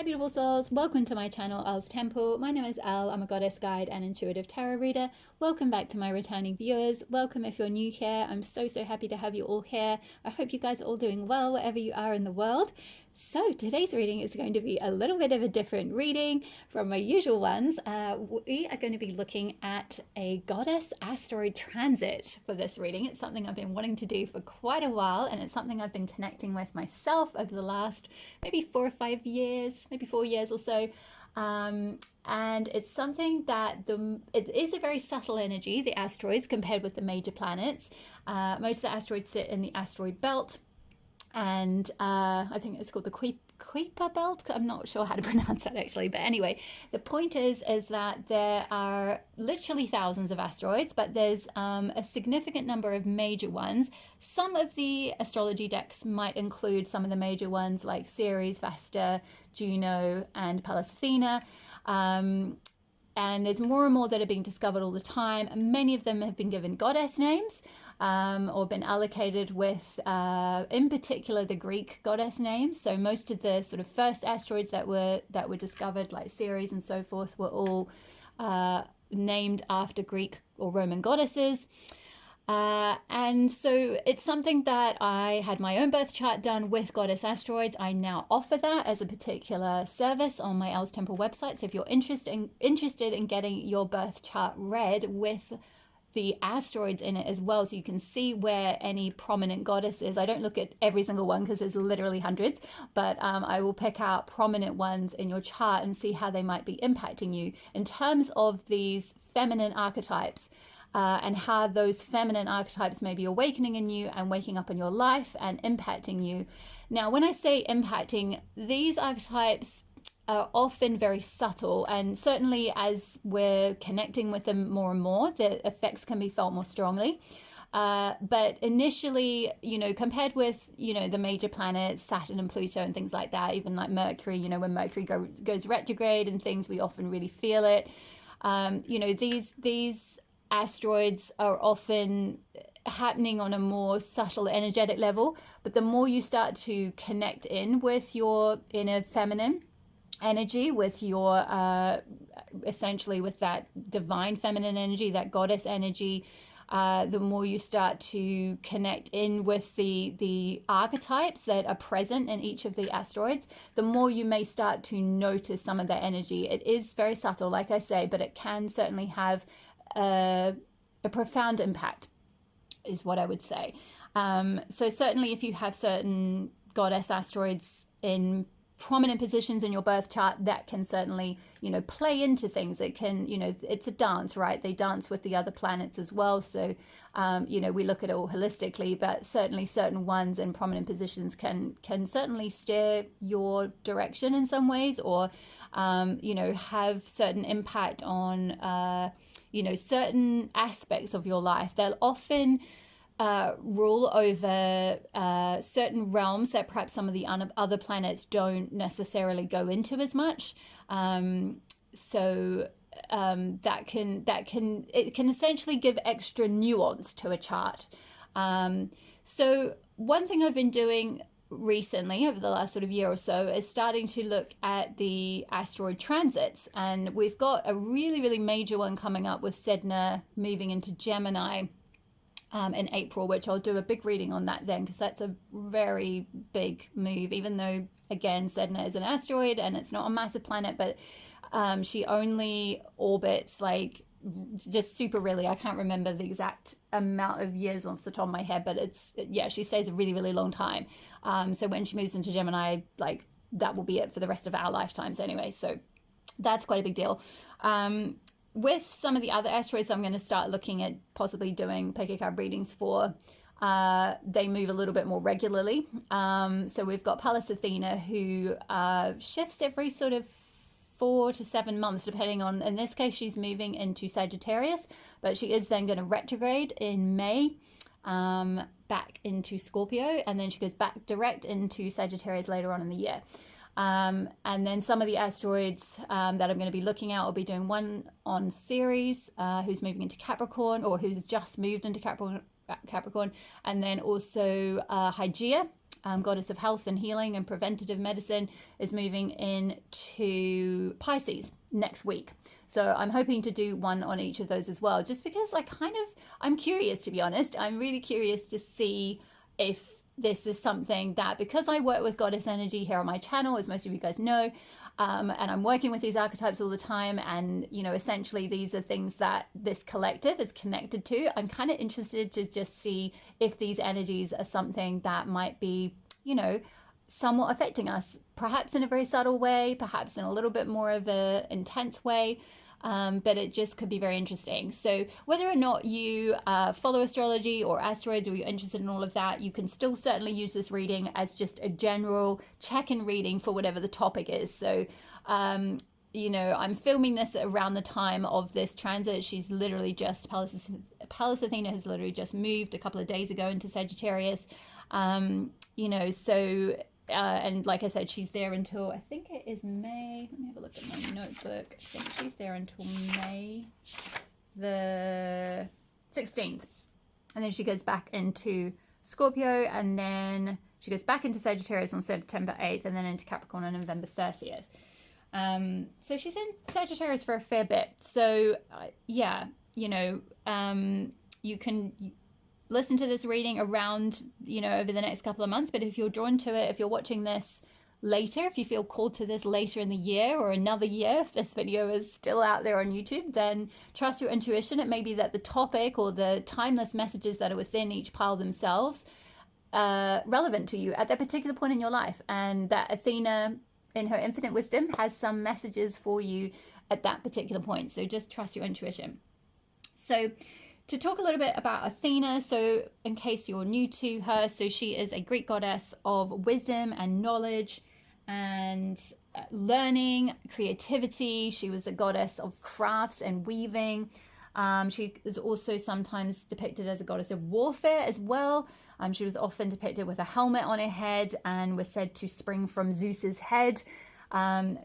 Hi beautiful souls, welcome to my channel Elle's Temple. My name is Elle, I'm a goddess guide and intuitive tarot reader. Welcome back to my returning viewers. Welcome if you're new here. I'm so happy to have you all here. I hope you guys are all doing well wherever you are in the world. So today's reading is going to be a little bit of a different reading from my usual ones. We are going to be looking at a Goddess Asteroid transit for this reading. It's something I've been wanting to do for quite a while, and it's something I've been connecting with myself over the last maybe 4 or 5 years, maybe 4 years or so. And it's something that it is a very subtle energy, the asteroids, compared with the major planets. Most of the asteroids sit in the asteroid belt, and I think it's called the cuppa belt. I'm not sure how to pronounce that actually, but anyway, the point is that there are literally thousands of asteroids, but there's a significant number of major ones. Some of the astrology decks might include some of the major ones like Ceres, Vesta, Juno, and Pallas Athena. And there's more and more that are being discovered all the time. And many of them have been given goddess names, or been allocated with, in particular, the Greek goddess names. So most of the sort of first asteroids that were discovered, like Ceres and so forth, were all named after Greek or Roman goddesses. And so it's something that I had my own birth chart done with Goddess Asteroids. I now offer that as a particular service on my Elle's Temple website. So if you're interested in getting your birth chart read with the asteroids in it as well, so you can see where any prominent goddess is. I don't look at every single one because there's literally hundreds, but I will pick out prominent ones in your chart and see how they might be impacting you in terms of these feminine archetypes. And how those feminine archetypes may be awakening in you and waking up in your life and impacting you. Now, when I say impacting, these archetypes are often very subtle, and certainly as we're connecting with them more and more, the effects can be felt more strongly. But initially, compared with, the major planets, Saturn and Pluto and things like that, even like Mercury, when Mercury goes retrograde and things, we often really feel it. These asteroids are often happening on a more subtle energetic level, but the more you start to connect in with your inner feminine energy, with your essentially with that divine feminine energy, that goddess energy, the more you start to connect in with the archetypes that are present in each of the asteroids, the more you may start to notice some of that energy. It is very subtle, like I say, but it can certainly have a profound impact, is what I would say. So certainly if you have certain goddess asteroids in prominent positions in your birth chart, that can certainly, play into things. It can, it's a dance, right? They dance with the other planets as well. So, we look at it all holistically, but certainly certain ones in prominent positions can certainly steer your direction in some ways, or, have certain impact on, certain aspects of your life. They'll often rule over certain realms that perhaps some of the other planets don't necessarily go into as much. So it can essentially give extra nuance to a chart. So one thing I've been doing recently over the last sort of year or so is starting to look at the asteroid transits, and we've got a really major one coming up with Sedna moving into Gemini in April, which I'll do a big reading on that then, because that's a very big move, even though again Sedna is an asteroid and it's not a massive planet, but she only orbits like just super really, I can't remember the exact amount of years off the top of my head, but she stays a really long time. So when she moves into Gemini, like that will be it for the rest of our lifetimes anyway, so that's quite a big deal. With some of the other asteroids I'm going to start looking at possibly doing pickacard readings for, they move a little bit more regularly. So we've got Pallas Athena, who shifts every sort of 4 to 7 months, depending on, in this case, she's moving into Sagittarius, but she is then going to retrograde in May, back into Scorpio, and then she goes back direct into Sagittarius later on in the year. And then some of the asteroids that I'm going to be looking at, I'll be doing one on Ceres, who's moving into Capricorn, or who's just moved into Capricorn, and then also Hygeia, goddess of health and healing and preventative medicine, is moving into Pisces next week. So I'm hoping to do one on each of those as well, just because I'm curious, to be honest. I'm really curious to see if this is something that, because I work with goddess energy here on my channel, as most of you guys know, and I'm working with these archetypes all the time, and essentially these are things that this collective is connected to. I'm kind of interested to just see if these energies are something that might be somewhat affecting us, perhaps in a very subtle way, perhaps in a little bit more of a intense way. But it just could be very interesting. So whether or not you follow astrology or asteroids, or you're interested in all of that, you can still certainly use this reading as just a general check-in reading for whatever the topic is. So, I'm filming this around the time of this transit. She's literally just, Pallas Athena has literally just moved a couple of days ago into Sagittarius. And like I said, she's there until, I think it is May. Let me have a look at my notebook. I think she's there until May the 16th. And then she goes back into Scorpio, and then she goes back into Sagittarius on September 8th, and then into Capricorn on November 30th. So she's in Sagittarius for a fair bit. So, you can listen to this reading around, over the next couple of months. But if you're drawn to it, if you're watching this later, if you feel called to this later in the year or another year, if this video is still out there on YouTube, then trust your intuition. It may be that the topic or the timeless messages that are within each pile themselves are relevant to you at that particular point in your life, and that Athena, in her infinite wisdom, has some messages for you at that particular point. So just trust your intuition. So to talk a little bit about Athena, so in case you're new to her, so she is a Greek goddess of wisdom and knowledge and learning, creativity. She was a goddess of crafts and weaving. She is also sometimes depicted as a goddess of warfare as well. She was often depicted with a helmet on her head and was said to spring from Zeus's head.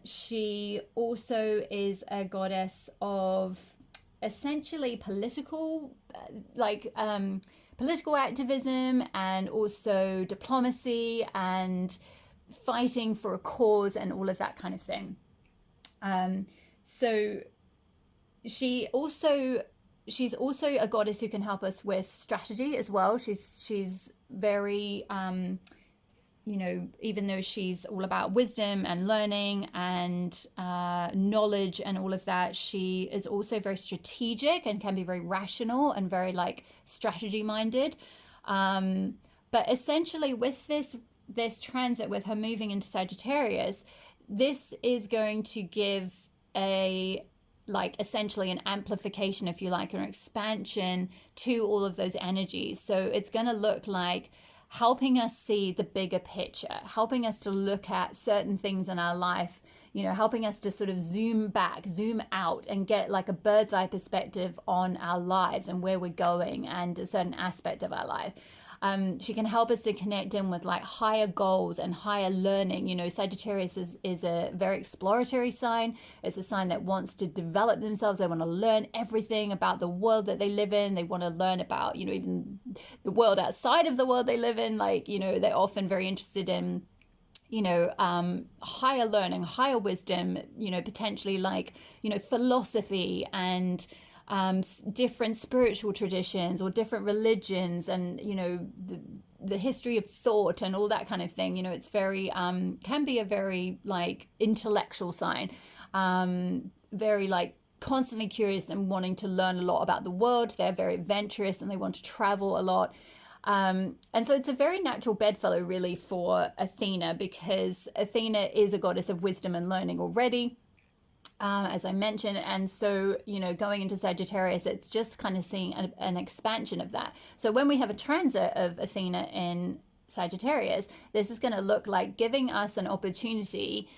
She also is a goddess of essentially political activism, and also diplomacy and fighting for a cause and all of that kind of thing. So she's also a goddess who can help us with strategy as well. She's very even though she's all about wisdom and learning and knowledge and all of that, she is also very strategic and can be very rational and very strategy minded. But essentially with this transit, with her moving into Sagittarius, this is going to give essentially an amplification, if you like, or an expansion to all of those energies. So it's going to look like helping us see the bigger picture, helping us to look at certain things in our life, helping us to sort of zoom out and get a bird's eye perspective on our lives and where we're going and a certain aspect of our life. She can help us to connect in with higher goals and higher learning. Sagittarius is a very exploratory sign. It's a sign that wants to develop themselves. They want to learn everything about the world that they live in. They want to learn about, even the world outside of the world they live in. They're often very interested in, higher learning, higher wisdom, potentially philosophy and different spiritual traditions or different religions, and the history of thought and all that kind of thing. It's very can be a very intellectual sign, very constantly curious and wanting to learn a lot about the world. They're very adventurous and they want to travel a lot. And so it's a very natural bedfellow really for Athena, because Athena is a goddess of wisdom and learning already, as I mentioned. And so, going into Sagittarius, it's just kind of seeing an expansion of that. So when we have a transit of Athena in Sagittarius, this is going to look like giving us an opportunity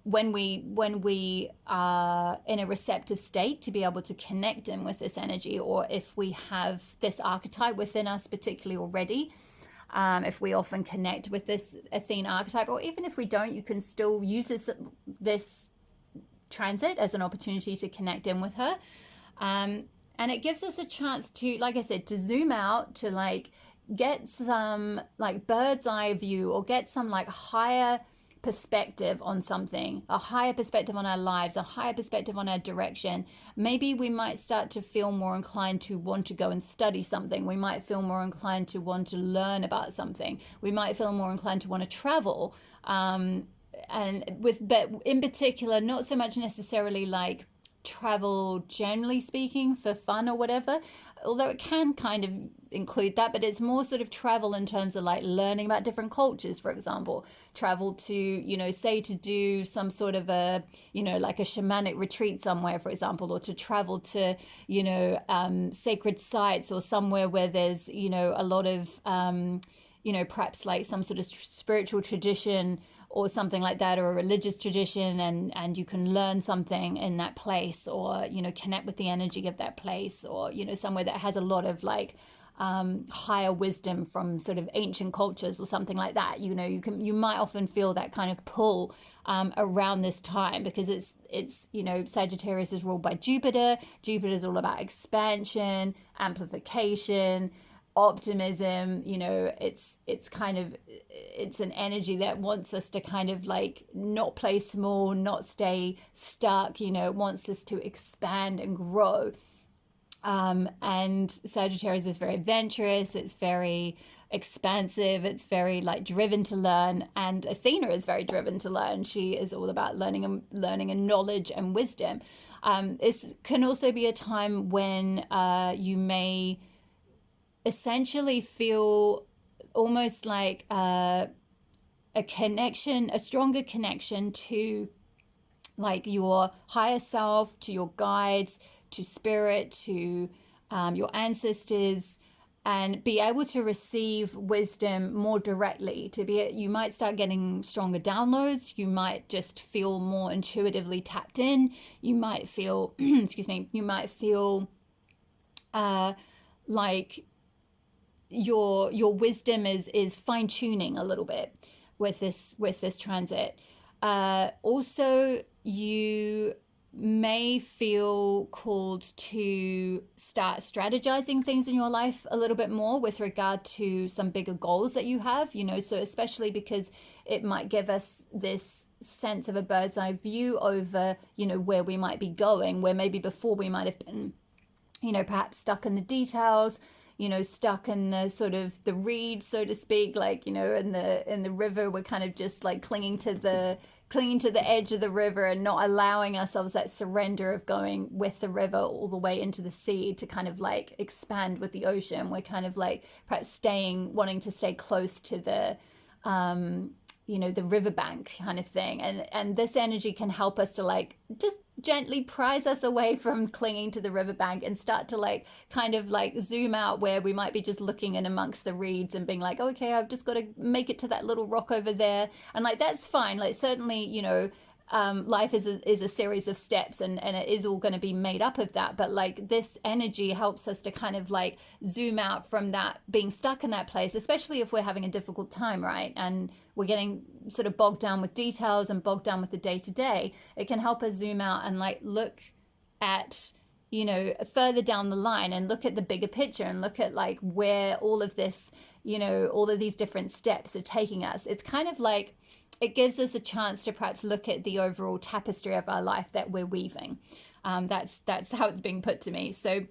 when we are in a receptive state to be able to connect in with this energy, or if we have this archetype within us particularly already. If we often connect with this Athena archetype, or even if we don't, you can still use this transit as an opportunity to connect in with her. And it gives us a chance to, like I said, to zoom out, to get some like bird's eye view, or get some like higher perspective on something, a higher perspective on our lives, a higher perspective on our direction. Maybe we might start to feel more inclined to want to go and study something. We might feel more inclined to want to learn about something. We might feel more inclined to want to travel. And but in particular, not so much necessarily like travel generally speaking for fun or whatever, although it can kind of include that, but it's more sort of travel in terms of like learning about different cultures, for example. Travel to, you know, say to do some sort of a, you know, like a shamanic retreat somewhere, for example, or to travel to, you know, sacred sites, or somewhere where there's, you know, a lot of you know, perhaps like some sort of spiritual tradition or something like that, or a religious tradition, and you can learn something in that place, or, you know, connect with the energy of that place, or, you know, somewhere that has a lot of like higher wisdom from sort of ancient cultures or something like that. You know, you might often feel that kind of pull around this time, because it's you know, Sagittarius is ruled by Jupiter. Jupiter is all about expansion, amplification, optimism. You know, it's kind of, it's an energy that wants us to kind of like not play small, not stay stuck. You know, it wants us to expand and grow. And Sagittarius is very adventurous, it's very expansive, it's very like driven to learn, and Athena is very driven to learn. She is all about learning and knowledge and wisdom. It can also be a time when you may essentially feel almost like a connection, a stronger connection to like your higher self, to your guides, to spirit, to your ancestors, and be able to receive wisdom more directly. You might start getting stronger downloads. You might just feel more intuitively tapped in. You might feel, excuse me, you might feel like your wisdom is fine tuning a little bit with this transit. Also, you may feel called to start strategizing things in your life a little bit more with regard to some bigger goals that you have, you know, so especially because it might give us this sense of a bird's eye view over, you know, where we might be going, where maybe before we might have been, you know, perhaps stuck in the details, you know, stuck in the sort of the reeds, so to speak, like, you know, in the river. We're kind of just like clinging to the edge of the river and not allowing ourselves that surrender of going with the river all the way into the sea to kind of like expand with the ocean. We're kind of like perhaps wanting to stay close to the you know, the riverbank kind of thing, and this energy can help us to like just gently prise us away from clinging to the riverbank and start to like kind of like zoom out, where we might be just looking in amongst the reeds and being like, okay, I've just got to make it to that little rock over there, and like that's fine. Like certainly, you know, life is a series of steps, and it is all going to be made up of that, but like this energy helps us to kind of like zoom out from that, being stuck in that place, especially if we're having a difficult time, right, and we're getting sort of bogged down with details and bogged down with the day-to-day. It can help us zoom out and like look at, you know, further down the line, and look at the bigger picture, and look at like where all of this, you know, all of these different steps are taking us. It's kind of like it gives us a chance to perhaps look at the overall tapestry of our life that we're weaving. That's how it's being put to me. So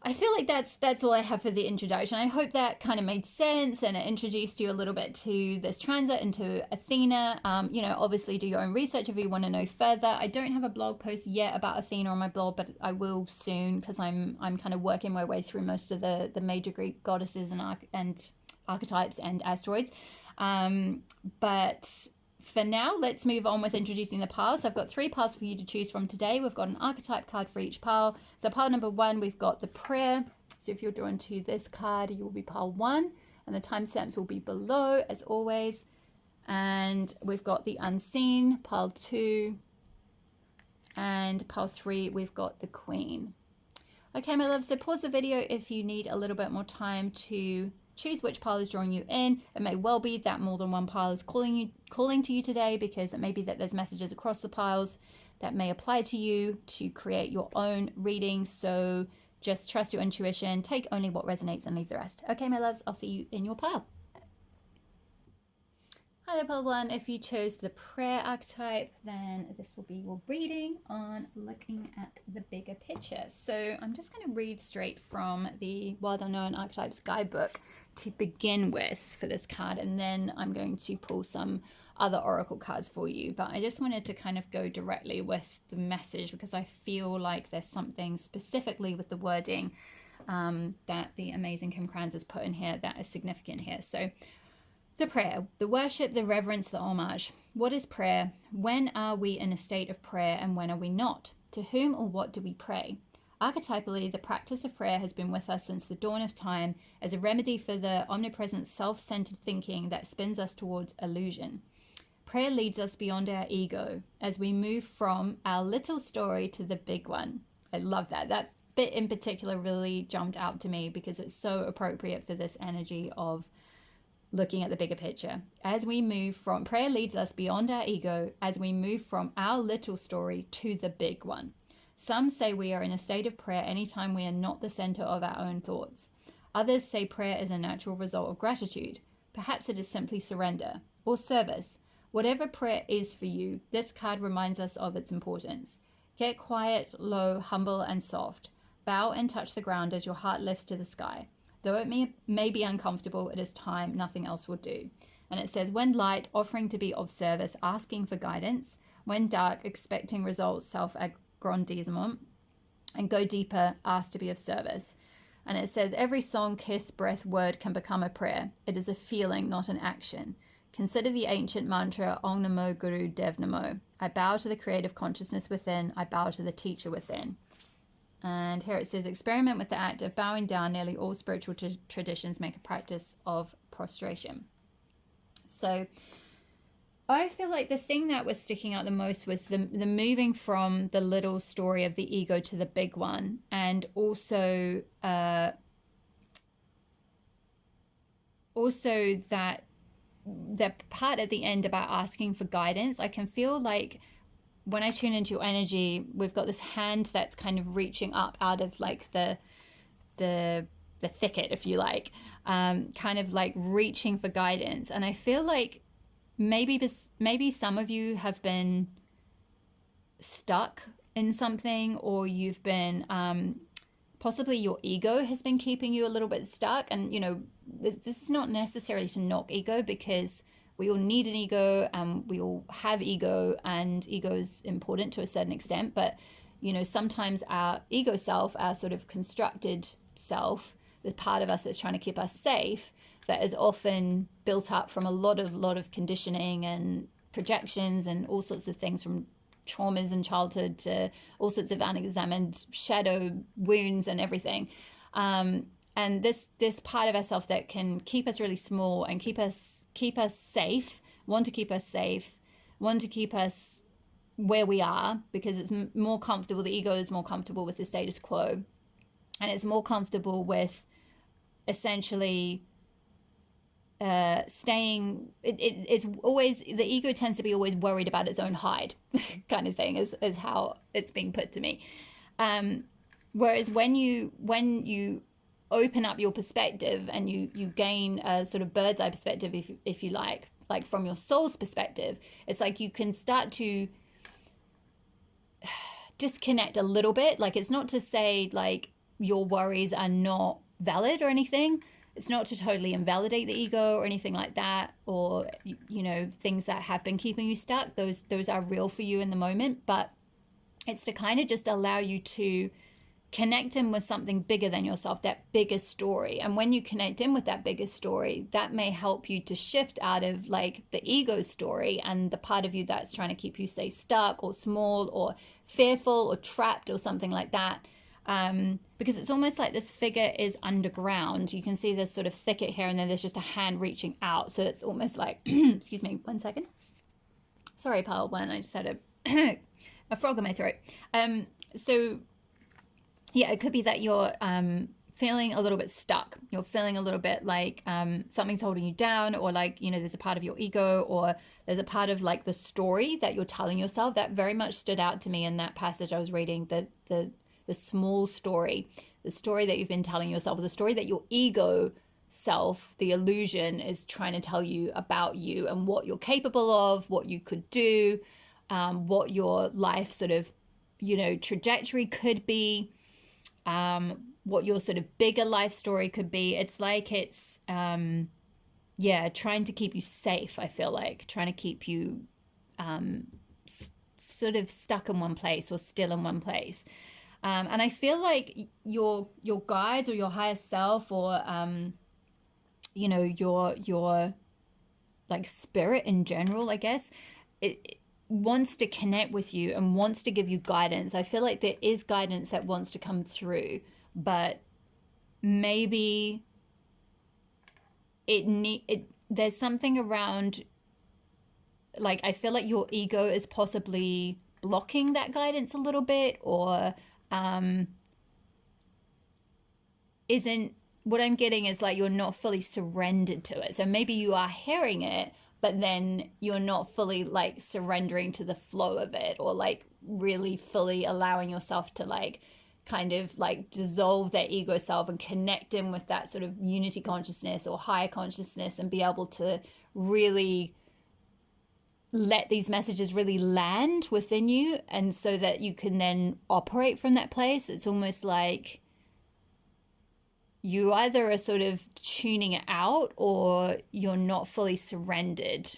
I feel like that's all I have for the introduction. I hope that kind of made sense, and it introduced you a little bit to this transit and to Athena. You know, obviously do your own research if you want to know further. I don't have a blog post yet about Athena on my blog, but I will soon, because I'm kind of working my way through most of the major Greek goddesses and archetypes and asteroids. But for now, let's move on with introducing the piles. So I've got 3 piles for you to choose from today. We've got an archetype card for each pile. So pile number 1, we've got the prayer. So if you're drawn to this card, you will be pile 1, and the timestamps will be below as always. And we've got the unseen, pile 2, and pile 3, we've got the queen. Okay, my love, so pause the video if you need a little bit more time to choose which pile is drawing you in. It may well be that more than one pile is calling to you today, because it may be that there's messages across the piles that may apply to you to create your own reading. So just trust your intuition, take only what resonates and leave the rest. Okay, my loves, I'll see you in your pile. Hi there, pile one. If you chose the prayer archetype, then this will be your reading on looking at the bigger picture. So I'm just going to read straight from the Wild Unknown Archetypes guidebook to begin with for this card, and then I'm going to pull some other oracle cards for you. But I just wanted to kind of go directly with the message because I feel like there's something specifically with the wording that the amazing Kim Kranz has put in here that is significant here. So the prayer, the worship, the reverence, the homage. What is prayer? When are we in a state of prayer and when are we not? To whom or what do we pray? Archetypally, the practice of prayer has been with us since the dawn of time as a remedy for the omnipresent self-centered thinking that spins us towards illusion. Prayer leads us beyond our ego as we move from our little story to the big one. I love that. That bit in particular really jumped out to me because it's so appropriate for this energy of looking at the bigger picture. As we move from, prayer leads us beyond our ego as we move from our little story to the big one. Some say we are in a state of prayer anytime we are not the center of our own thoughts. Others say prayer is a natural result of gratitude. Perhaps it is simply surrender or service. Whatever prayer is for you, this card reminds us of its importance. Get quiet, low, humble, and soft. Bow and touch the ground as your heart lifts to the sky. Though it may be uncomfortable, it is time, nothing else will do. And it says, when light, offering to be of service, asking for guidance. When dark, expecting results, self-aggrandizement. And go deeper, ask to be of service. And it says, every song, kiss, breath, word can become a prayer. It is a feeling, not an action. Consider the ancient mantra, Om Namo Guru Dev Namo. I bow to the creative consciousness within. I bow to the teacher within. And here it says, experiment with the act of bowing down. Nearly all spiritual traditions make a practice of prostration. So I feel like the thing that was sticking out the most was the moving from the little story of the ego to the big one. And also that the part at the end about asking for guidance. I can feel like when I tune into your energy, we've got this hand that's kind of reaching up out of like the thicket, if you like, kind of like reaching for guidance. And I feel like maybe some of you have been stuck in something, or you've been possibly your ego has been keeping you a little bit stuck. And you know, this is not necessarily to knock ego, because we all need an ego and we all have ego, and ego is important to a certain extent. But, you know, sometimes our ego self, our sort of constructed self, the part of us that's trying to keep us safe, that is often built up from a lot of conditioning and projections and all sorts of things, from traumas in childhood to all sorts of unexamined shadow wounds and everything. And this part of ourselves that can keep us really small and keep us safe, want to keep us safe, want to keep us where we are, because it's more comfortable. The ego is more comfortable with the status quo, and it's more comfortable with essentially staying. It's always, the ego tends to be always worried about its own hide kind of thing, is how it's being put to me. Whereas when you open up your perspective and you gain a sort of bird's eye perspective, if you like from your soul's perspective, it's like you can start to disconnect a little bit. Like, it's not to say like your worries are not valid or anything. It's not to totally invalidate the ego or anything like that, or, you know, things that have been keeping you stuck. Those are real for you in the moment, but it's to kind of just allow you to connect in with something bigger than yourself, that bigger story. And when you connect in with that bigger story, that may help you to shift out of like the ego story and the part of you that's trying to keep you, say, stuck or small or fearful or trapped or something like that. Because it's almost like this figure is underground. You can see this sort of thicket here, and then there's just a hand reaching out. So it's almost like, excuse me, 1 second. Sorry, pile one. I just had a frog in my throat. So yeah, it could be that you're feeling a little bit stuck. You're feeling a little bit like something's holding you down, or like, you know, there's a part of your ego, or there's a part of like the story that you're telling yourself. That very much stood out to me in that passage I was reading. the small story, the story that you've been telling yourself, the story that your ego self, the illusion, is trying to tell you about you and what you're capable of, what you could do, what your life sort of, trajectory could be, what your sort of bigger life story could be. It's like it's, trying to keep you safe, I feel like, trying to keep you sort of stuck in one place or still in one place. And I feel like your guides or your higher self or, your like spirit in general, I guess, it wants to connect with you and wants to give you guidance. I feel like there is guidance that wants to come through, but maybe there's something around, like, I feel like your ego is possibly blocking that guidance a little bit, or isn't, what I'm getting is like you're not fully surrendered to it. So maybe you are hearing it, but then you're not fully like surrendering to the flow of it, or like really fully allowing yourself to like kind of like dissolve that ego self and connect in with that sort of unity consciousness or higher consciousness and be able to really let these messages really land within you, and so that you can then operate from that place. It's almost like you either are sort of tuning it out or you're not fully surrendered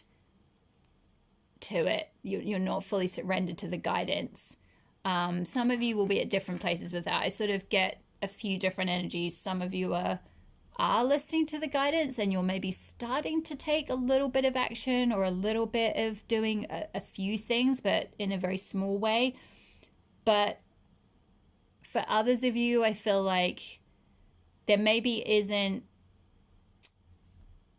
to it. You're not fully surrendered to the guidance. Some of you will be at different places with that. I sort of get a few different energies. Some of you are listening to the guidance and you're maybe starting to take a little bit of action or a little bit of doing a few things, but in a very small way. But for others of you, I feel like there maybe isn't,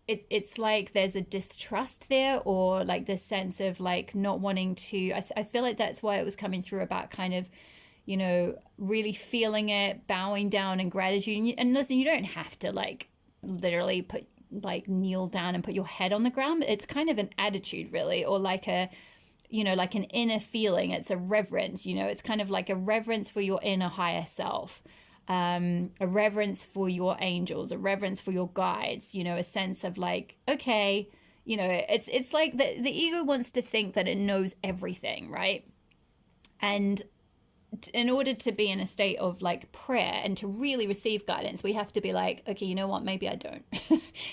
it's like there's a distrust there, or like this sense of like not wanting to, I feel like that's why it was coming through about kind of, really feeling it, bowing down in gratitude. And listen, you don't have to like literally put like kneel down and put your head on the ground. It's kind of an attitude really, or like a, like an inner feeling. It's a reverence, it's kind of like a reverence for your inner higher self. A reverence for your angels, a reverence for your guides, a sense of like, okay, it's like the ego wants to think that it knows everything, right? And in order to be in a state of like prayer and to really receive guidance, we have to be like, okay, you know what, maybe I don't.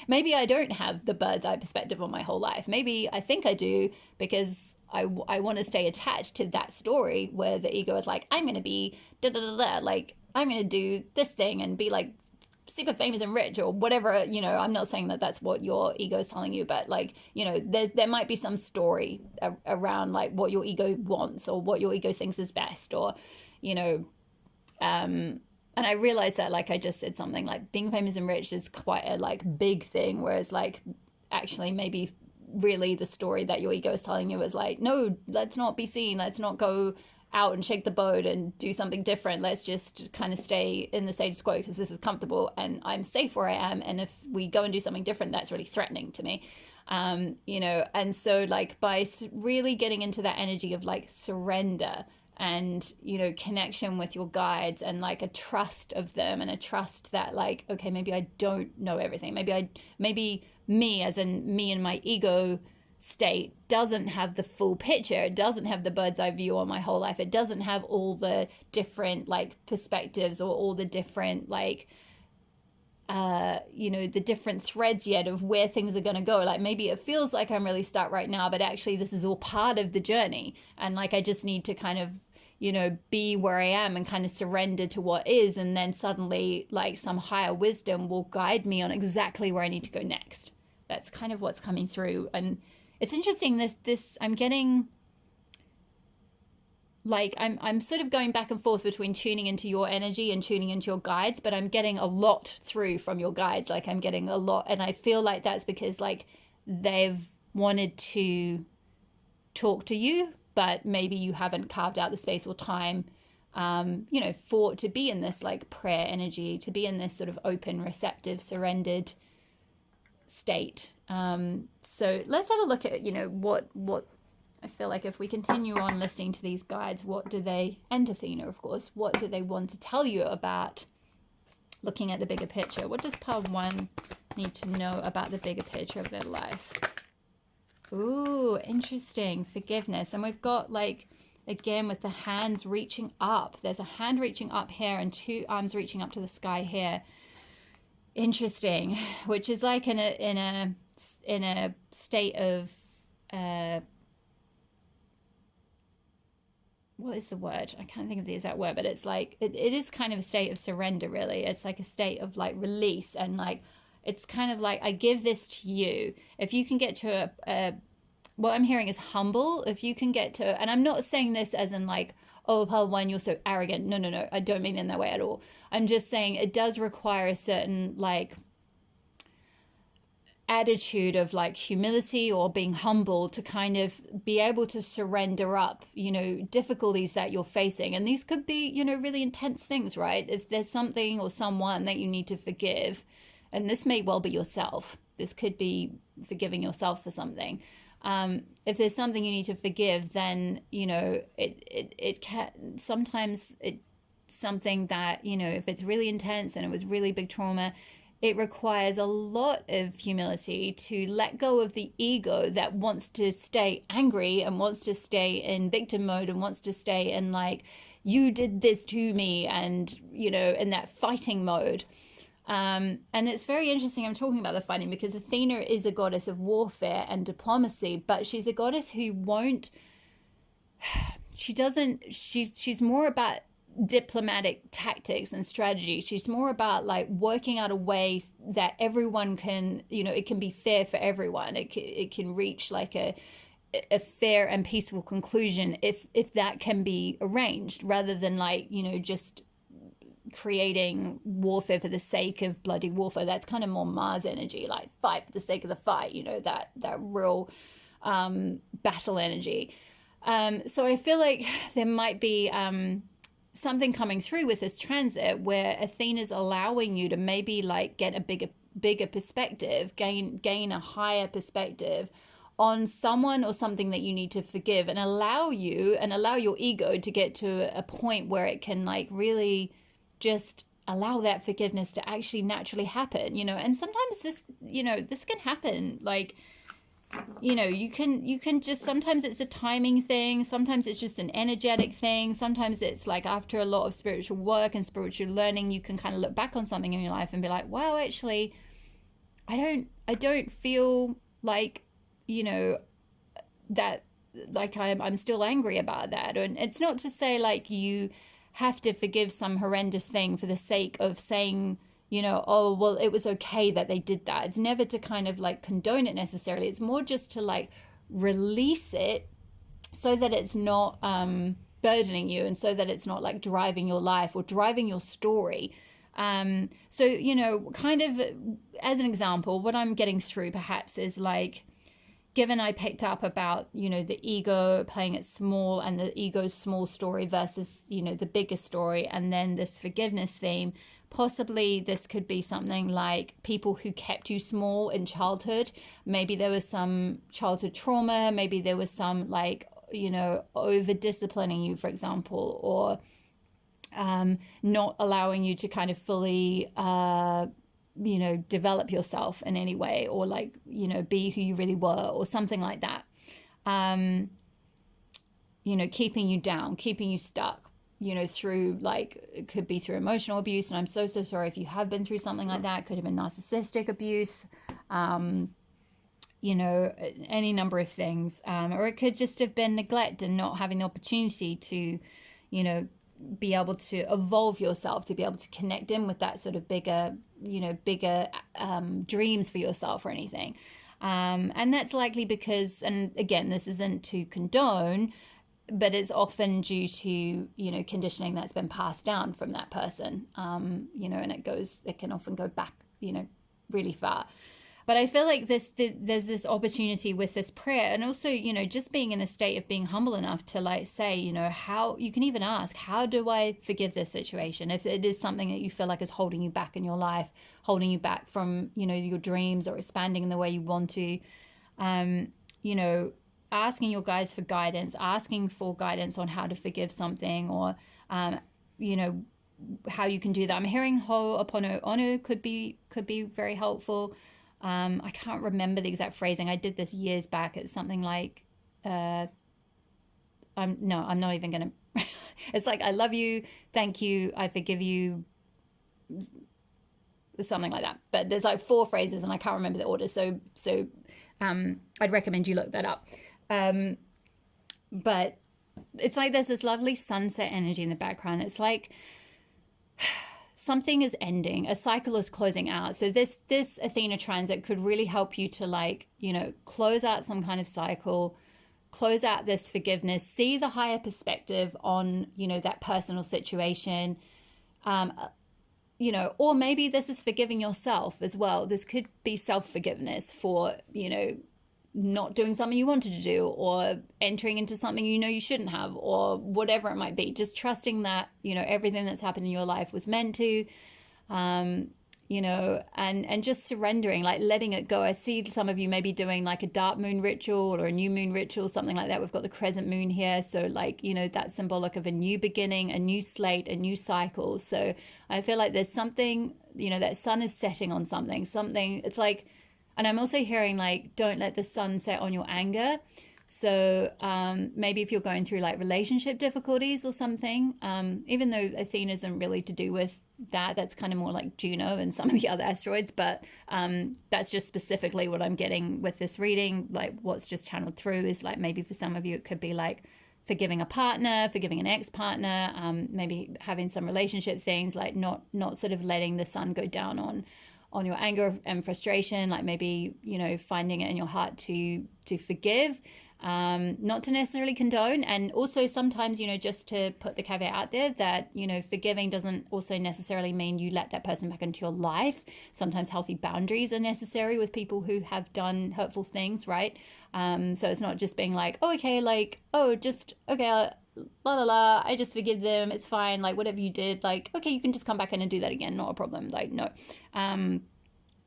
Maybe I don't have the bird's eye perspective on my whole life. Maybe I think I do, because I want to stay attached to that story where the ego is like, I'm going to be da da da da, like I'm going to do this thing and be like super famous and rich or whatever. I'm not saying that that's what your ego is telling you, but like, there might be some story around like what your ego wants or what your ego thinks is best, or, and I realized that like I just said something like being famous and rich is quite a like big thing, whereas like actually maybe really the story that your ego is telling you is like, no, let's not be seen, let's not go out and shake the boat and do something different, let's just kind of stay in the status quo because this is comfortable and I'm safe where I am, and if we go and do something different, that's really threatening to me. And so like by really getting into that energy of like surrender and connection with your guides and like a trust of them, and a trust that like, okay, maybe I don't know everything, maybe me as in me and my ego state doesn't have the full picture, it doesn't have the bird's eye view on my whole life, it doesn't have all the different like perspectives or all the different like the different threads yet of where things are going to go. Like maybe it feels like I'm really stuck right now, but actually this is all part of the journey, and like I just need to kind of be where I am and kind of surrender to what is, and then suddenly like some higher wisdom will guide me on exactly where I need to go next. That's kind of what's coming through. And it's interesting, this I'm getting like I'm sort of going back and forth between tuning into your energy and tuning into your guides, but I'm getting a lot through from your guides. Like I'm getting a lot, and I feel like that's because like they've wanted to talk to you, but maybe you haven't carved out the space or time for to be in this like prayer energy, to be in this sort of open, receptive, surrendered state. So let's have a look at what I feel like if we continue on listening to these guides, what do they, and Athena, of course, what do they want to tell you about looking at the bigger picture? What does pile 1 need to know about the bigger picture of their life? Ooh, interesting. Forgiveness. And we've got, like, again, with the hands reaching up. There's a hand reaching up here and 2 arms reaching up to the sky here. Interesting. Which is like in a state of what is the word? I can't think of the exact word, but it's like it is kind of a state of surrender, really. It's like a state of like release, and like it's kind of like, I give this to you. If you can get to what I'm hearing is humble. If you can get to, and I'm not saying this as in like, oh, pile 1, you're so arrogant. No, no, no. I don't mean in that way at all. I'm just saying it does require a certain like attitude of like humility or being humble to kind of be able to surrender up, you know, difficulties that you're facing. And these could be, you know, really intense things, right? If there's something or someone that you need to forgive, and this may well be yourself. This could be forgiving yourself for something. If there's something you need to forgive, then, you know, it can, sometimes it's something that, you know, if it's really intense and it was really big trauma, it requires a lot of humility to let go of the ego that wants to stay angry and wants to stay in victim mode and wants to stay in like, you did this to me, and, you know, in that fighting mode. And it's very interesting I'm talking about the fighting, because Athena is a goddess of warfare and diplomacy, but she's a goddess who won't, she's more about diplomatic tactics and strategy. She's more about like working out a way that everyone can, you know, it can be fair for everyone. It can reach like a fair and peaceful conclusion if that can be arranged, rather than like, you know, just creating warfare for the sake of bloody warfare. That's kind of more Mars energy, like fight for the sake of the fight, you know, that real battle energy. So I feel like there might be something coming through with this transit where Athena's allowing you to maybe like get a bigger perspective, gain a higher perspective on someone or something that you need to forgive, and allow your ego to get to a point where it can like really just allow that forgiveness to actually naturally happen, you know. And sometimes this, you know, this can happen like, you know, you can just, sometimes it's a timing thing, sometimes it's just an energetic thing, sometimes it's like after a lot of spiritual work and spiritual learning, you can kind of look back on something in your life and be like, wow, actually I don't feel like, you know, that like I'm still angry about that. And it's not to say like you have to forgive some horrendous thing for the sake of saying, you know, oh, well, it was okay that they did that. It's never to kind of like condone it necessarily. It's more just to like release it so that it's not burdening you, and so that it's not like driving your life or driving your story. So, you know, kind of as an example, what I'm getting through perhaps is like, given I picked up about, you know, the ego playing it small and the ego's small story versus, you know, the bigger story, and then this forgiveness theme, possibly this could be something like people who kept you small in childhood. Maybe there was some childhood trauma, maybe there was some like, you know, over disciplining you, for example, or not allowing you to kind of fully you know, develop yourself in any way, or like, you know, be who you really were, or something like that. You know, keeping you down, keeping you stuck, you know, through like, it could be through emotional abuse. And I'm so sorry if you have been through something like that. It could have been narcissistic abuse, you know, any number of things. Or it could just have been neglect and not having the opportunity to, you know, be able to evolve yourself, to be able to connect in with that sort of bigger, you know, bigger dreams for yourself or anything. And that's likely because, and again, this isn't to condone, but it's often due to, you know, conditioning that's been passed down from that person, you know, and it can often go back, you know, really far. But I feel like there's this opportunity with this prayer, and also, you know, just being in a state of being humble enough to like say, you know, how you can even ask, how do I forgive this situation? If it is something that you feel like is holding you back in your life, holding you back from, you know, your dreams, or expanding in the way you want to, you know, asking your guides for guidance, asking for guidance on how to forgive something, or you know, how you can do that. I'm hearing ho'opono onu could be very helpful. I can't remember the exact phrasing. I did this years back. It's something like I'm not even gonna it's like, I love you, thank you, I forgive you, something like that. But there's like 4 phrases and I can't remember the order, so I'd recommend you look that up. But it's like there's this lovely sunset energy in the background. It's like something is ending, a cycle is closing out. So this Athena transit could really help you to, like, you know, close out some kind of cycle, close out this forgiveness, see the higher perspective on, you know, that personal situation. You know, or maybe this is forgiving yourself as well. This could be self-forgiveness for, you know, not doing something you wanted to do, or entering into something you know you shouldn't have, or whatever it might be. Just trusting that, you know, everything that's happened in your life was meant to, you know, and just surrendering, like letting it go. I see some of you maybe doing like a dark moon ritual or a new moon ritual, something like that. We've got the crescent moon here. So like, you know, that's symbolic of a new beginning, a new slate, a new cycle. So I feel like there's something, you know, that sun is setting on something, it's like, and I'm also hearing like, don't let the sun set on your anger. So maybe if you're going through like relationship difficulties or something, even though Athena isn't really to do with that, that's kind of more like Juno and some of the other asteroids, but that's just specifically what I'm getting with this reading. Like what's just channeled through is like, maybe for some of you it could be like forgiving a partner, forgiving an ex-partner, maybe having some relationship things, like not sort of letting the sun go down on your anger and frustration, like maybe, you know, finding it in your heart to forgive, not to necessarily condone. And also sometimes, you know, just to put the caveat out there that, you know, forgiving doesn't also necessarily mean you let that person back into your life. Sometimes healthy boundaries are necessary with people who have done hurtful things, right? So it's not just being like, oh, okay, like, oh, just, okay, la la la, I just forgive them, it's fine, like whatever you did, like, okay, you can just come back in and do that again, not a problem. Like, no.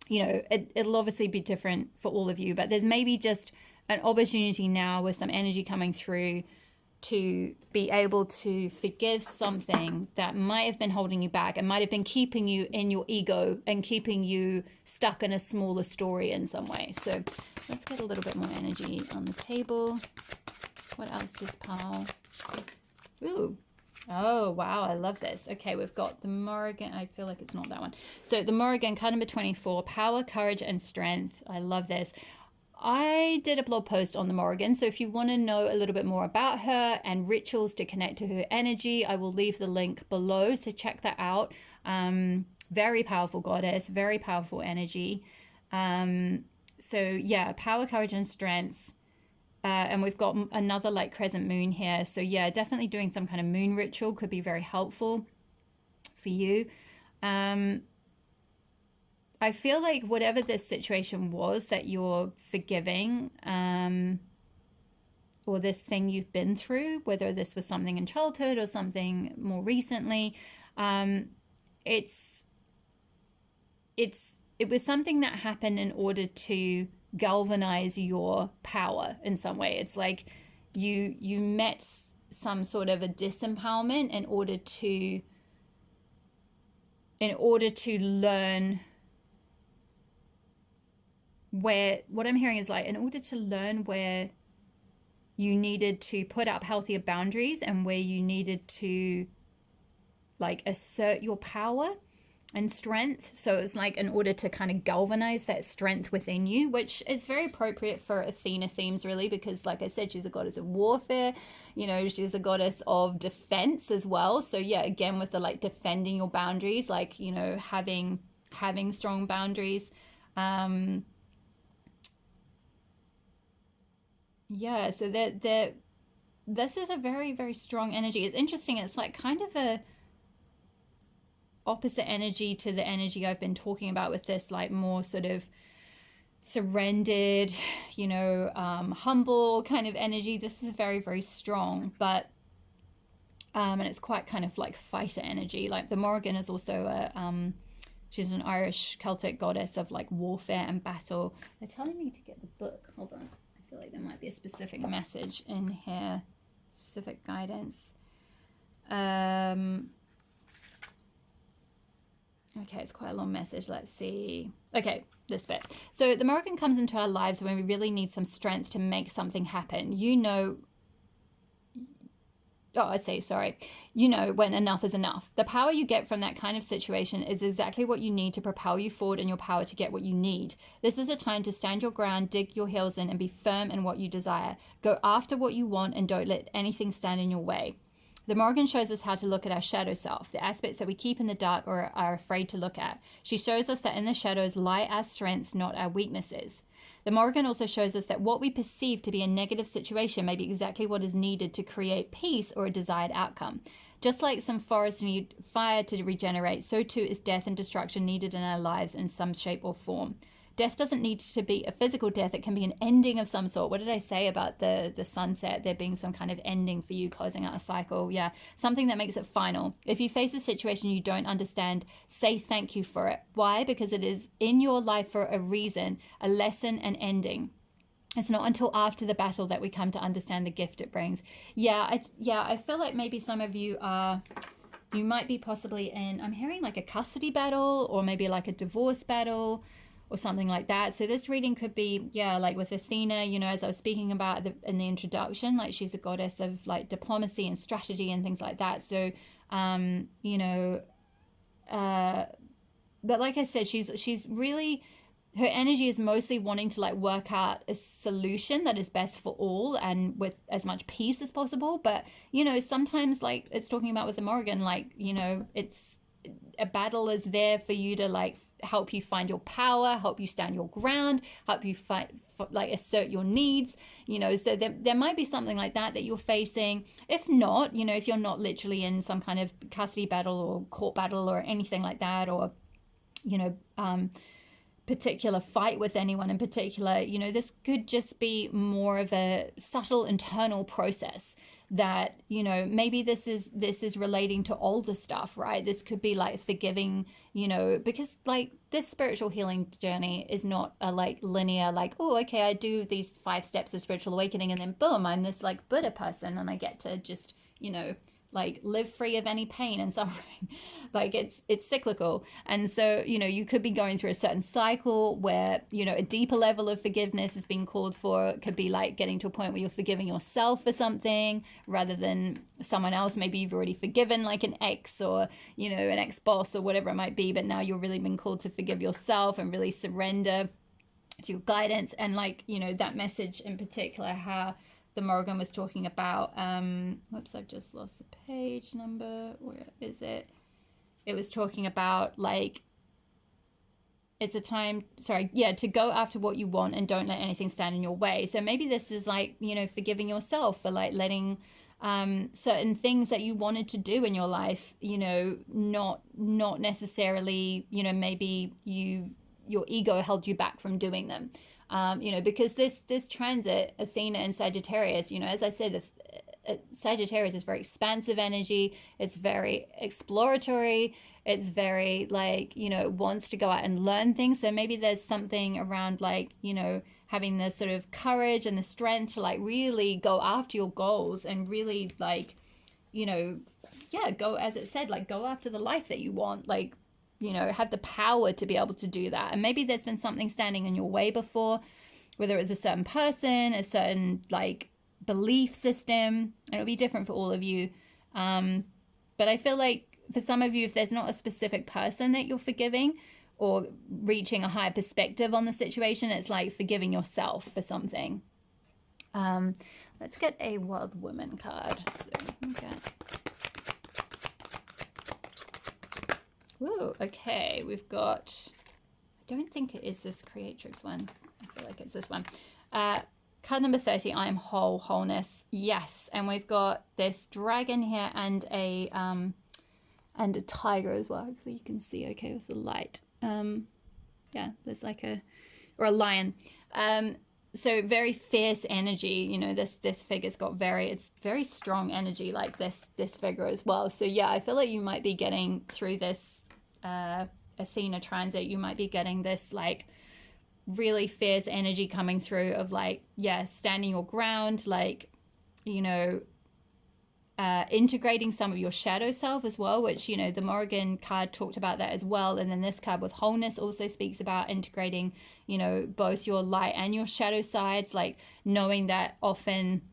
You know, it'll obviously be different for all of you, but there's maybe just an opportunity now with some energy coming through to be able to forgive something that might have been holding you back and might have been keeping you in your ego and keeping you stuck in a smaller story in some way. So let's get a little bit more energy on the table. What else does Paul? Ooh. Oh, wow. I love this. Okay, we've got the Morrigan. I feel like it's not that one. So the Morrigan, card number 24, power, courage, and strength. I love this. I did a blog post on the Morrigan, so if you want to know a little bit more about her and rituals to connect to her energy, I will leave the link below, so check that out. Very powerful goddess, very powerful energy. So yeah, power, courage, and strength. And we've got another like crescent moon here. So yeah, definitely doing some kind of moon ritual could be very helpful for you. I feel like whatever this situation was that you're forgiving, or this thing you've been through, whether this was something in childhood or something more recently, it was something that happened in order to galvanize your power in some way. It's like you met some sort of a disempowerment in order to learn where, what I'm hearing is like, in order to learn where you needed to put up healthier boundaries and where you needed to like assert your power and strength. So it's like in order to kind of galvanize that strength within you, which is very appropriate for Athena themes really, because like I said, she's a goddess of warfare, you know, she's a goddess of defense as well. So yeah, again, with the like defending your boundaries, like, you know, having strong boundaries. Yeah, so this is a very, very strong energy. It's interesting. It's like kind of a opposite energy to the energy I've been talking about with this, like more sort of surrendered, you know, humble kind of energy. This is very, very strong, but and it's quite kind of like fighter energy. Like the Morrigan is also a she's an Irish Celtic goddess of like warfare and battle. They're telling me to get the book. Hold on. I feel like there might be a specific message in here, specific guidance. Okay, it's quite a long message. Let's see. Okay, this bit. So the Morrigan comes into our lives when we really need some strength to make something happen. You know, you know when enough is enough. The power you get from that kind of situation is exactly what you need to propel you forward in your power to get what you need. This is a time to stand your ground, dig your heels in, and be firm in what you desire. Go after what you want and don't let anything stand in your way. The Morrigan shows us how to look at our shadow self, the aspects that we keep in the dark or are afraid to look at. She shows us that in the shadows lie our strengths, not our weaknesses. The Morrigan also shows us that what we perceive to be a negative situation may be exactly what is needed to create peace or a desired outcome. Just like some forests need fire to regenerate, so too is death and destruction needed in our lives in some shape or form. Death doesn't need to be a physical death. It can be an ending of some sort. What did I say about the sunset? There being some kind of ending for you, closing out a cycle. Yeah, something that makes it final. If you face a situation you don't understand, say thank you for it. Why? Because it is in your life for a reason, a lesson, an ending. It's not until after the battle that we come to understand the gift it brings. I feel like maybe some of you you might be possibly in, I'm hearing like a custody battle or maybe like a divorce battle or something like that. So this reading could be, like with Athena, you know, as I was speaking about in the introduction, like she's a goddess of like diplomacy and strategy and things like that. So, you know, but like I said, she's really, her energy is mostly wanting to like work out a solution that is best for all and with as much peace as possible. But, you know, sometimes like it's talking about with the Morrigan, like, you know, it's a battle is there for you to like help you find your power, help you stand your ground, help you fight, like assert your needs, you know. So there might be something like that you're facing. If not, you know, if you're not literally in some kind of custody battle or court battle or anything like that, or, you know, particular fight with anyone in particular, you know, this could just be more of a subtle internal process that, you know, maybe this is relating to older stuff, right? This could be like forgiving, you know, because like this spiritual healing journey is not a like linear, like, oh, okay, I do these 5 steps of spiritual awakening and then boom, I'm this like Buddha person and I get to just, you know, like live free of any pain and suffering. Like it's cyclical. And so, you know, you could be going through a certain cycle where, you know, a deeper level of forgiveness is being called for. It could be like getting to a point where you're forgiving yourself for something rather than someone else. Maybe you've already forgiven like an ex or, you know, an ex-boss or whatever it might be, but now you're really being called to forgive yourself and really surrender to your guidance. And like, you know, that message in particular, how the Morrigan was talking about, whoops, I've just lost the page number. Where is it? It was talking about like, it's a time, to go after what you want and don't let anything stand in your way. So maybe this is like, you know, forgiving yourself for like letting certain things that you wanted to do in your life, you know, not necessarily, you know, maybe your ego held you back from doing them. You know, because this transit, Athena and Sagittarius, you know, as I said, Sagittarius is very expansive energy. It's very exploratory. It's very like, you know, wants to go out and learn things. So maybe there's something around like, you know, having the sort of courage and the strength to like really go after your goals and really like, you know, go, as it said, like go after the life that you want, like, you know, have the power to be able to do that. And maybe there's been something standing in your way before, whether it's a certain person, a certain like belief system. It'll be different for all of you. But I feel like for some of you, if there's not a specific person that you're forgiving or reaching a higher perspective on the situation, it's like forgiving yourself for something. Let's get a Wild Woman card. So, okay. Whoa, okay, we've got, I don't think it is this Creatrix one. I feel like it's this one. Card number 30, I am whole, wholeness. Yes, and we've got this dragon here and a tiger as well. Hopefully you can see okay with the light. Yeah, there's like a lion. So very fierce energy, you know, this figure's got it's very strong energy, like this figure as well. So yeah, I feel like you might be getting through this Athena transit, you might be getting this like really fierce energy coming through of like, yeah, standing your ground, like, you know, integrating some of your shadow self as well, which, you know, the Morrigan card talked about that as well. And then this card with wholeness also speaks about integrating, you know, both your light and your shadow sides, like knowing that often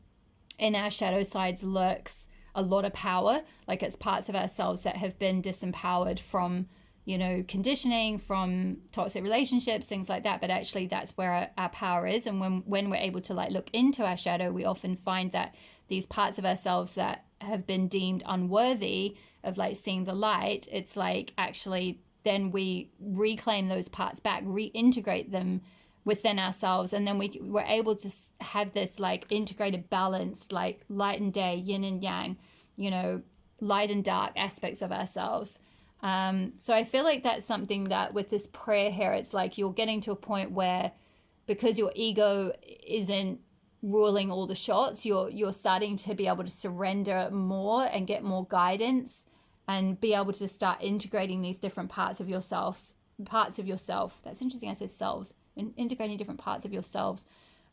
in our shadow sides lurks a lot of power, like it's parts of ourselves that have been disempowered from, you know, conditioning, from toxic relationships, things like that. But actually that's where our power is. And when we're able to like look into our shadow, we often find that these parts of ourselves that have been deemed unworthy of like seeing the light, it's like actually then we reclaim those parts back, reintegrate them within ourselves, and then we're able to have this like integrated, balanced, like light and day, yin and yang, you know, light and dark aspects of ourselves. So I feel like that's something that with this prayer here, it's like you're getting to a point where, because your ego isn't ruling all the shots, you're starting to be able to surrender more and get more guidance and be able to start integrating these different parts of yourself. That's interesting. I said selves, integrating different parts of yourselves.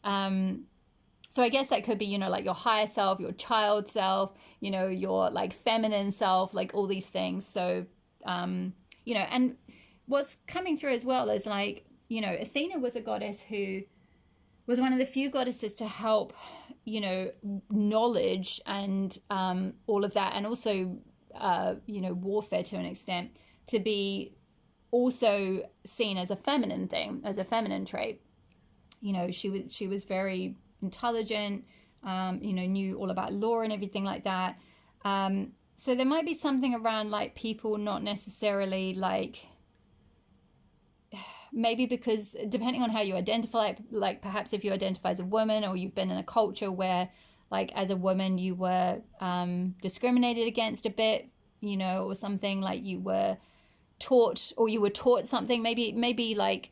So I guess that could be, you know, like your higher self, your child self, you know, your like feminine self, like all these things. So, you know, and what's coming through as well is like, you know, Athena was a goddess who was one of the few goddesses to help, you know, knowledge and all of that, and also, you know, warfare to an extent, to be also seen as a feminine thing, as a feminine trait. You know, she was very intelligent, you know, knew all about law and everything like that. So there might be something around like people not necessarily like, maybe because depending on how you identify, like perhaps if you identify as a woman, or you've been in a culture where like as a woman you were discriminated against a bit, you know, or something, like you were taught something, maybe like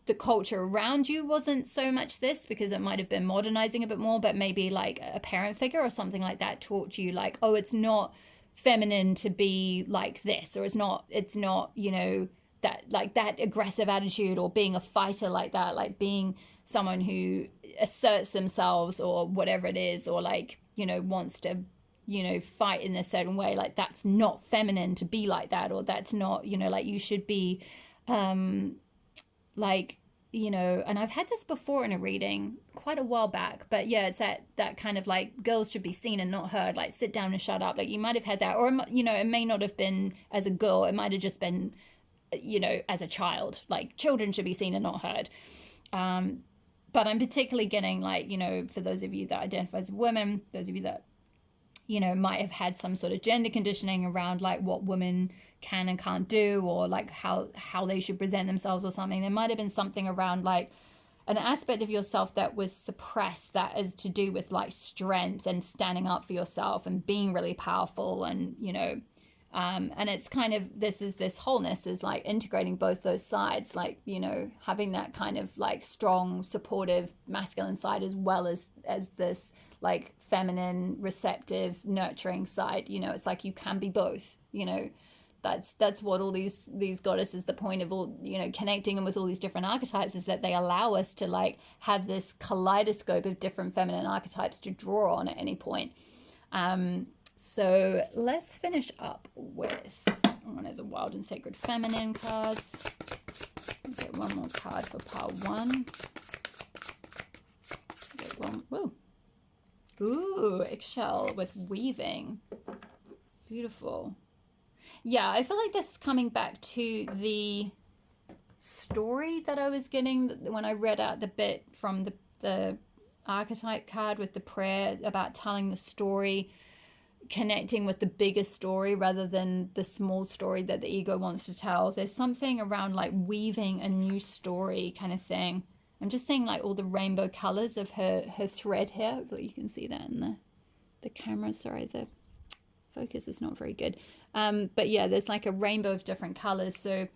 the culture around you wasn't so much this, because it might have been modernizing a bit more, but maybe like a parent figure or something like that taught you like, oh, it's not feminine to be like this, or it's not, you know, that like that aggressive attitude, or being a fighter like that, like being someone who asserts themselves or whatever it is, or like, you know, wants to, you know, fight in a certain way, like that's not feminine to be like that, or that's not, you know, like you should be like, you know, and I've had this before in a reading quite a while back, but yeah, it's that kind of like girls should be seen and not heard, like sit down and shut up. Like you might have had that, or, you know, it may not have been as a girl, it might have just been, you know, as a child, like children should be seen and not heard. But I'm particularly getting like, you know, for those of you that identify as women, those of you that, you know, might have had some sort of gender conditioning around like what women can and can't do, or like how they should present themselves or something. There might have been something around like an aspect of yourself that was suppressed, that is to do with like strength and standing up for yourself and being really powerful, and, you know, and it's kind of, this wholeness is like integrating both those sides, like, you know, having that kind of like strong, supportive, masculine side, as well as this like feminine, receptive, nurturing side. You know, it's like you can be both, you know. That's what all these goddesses, the point of all, you know, connecting them with all these different archetypes, is that they allow us to like have this kaleidoscope of different feminine archetypes to draw on at any point. So let's finish up with one of the Wild and Sacred Feminine cards. I'll get one more card for pile one. Get one. Whoa. Ooh, eggshell with weaving. Beautiful. Yeah, I feel like this is coming back to the story that I was getting when I read out the bit from the archetype card with the prayer about telling the story, connecting with the bigger story rather than the small story that the ego wants to tell. There's something around like weaving a new story kind of thing. I'm just seeing like all the rainbow colors of her thread here. Hopefully you can see that in the camera. Sorry, the focus is not very good. But yeah, there's like a rainbow of different colors. So,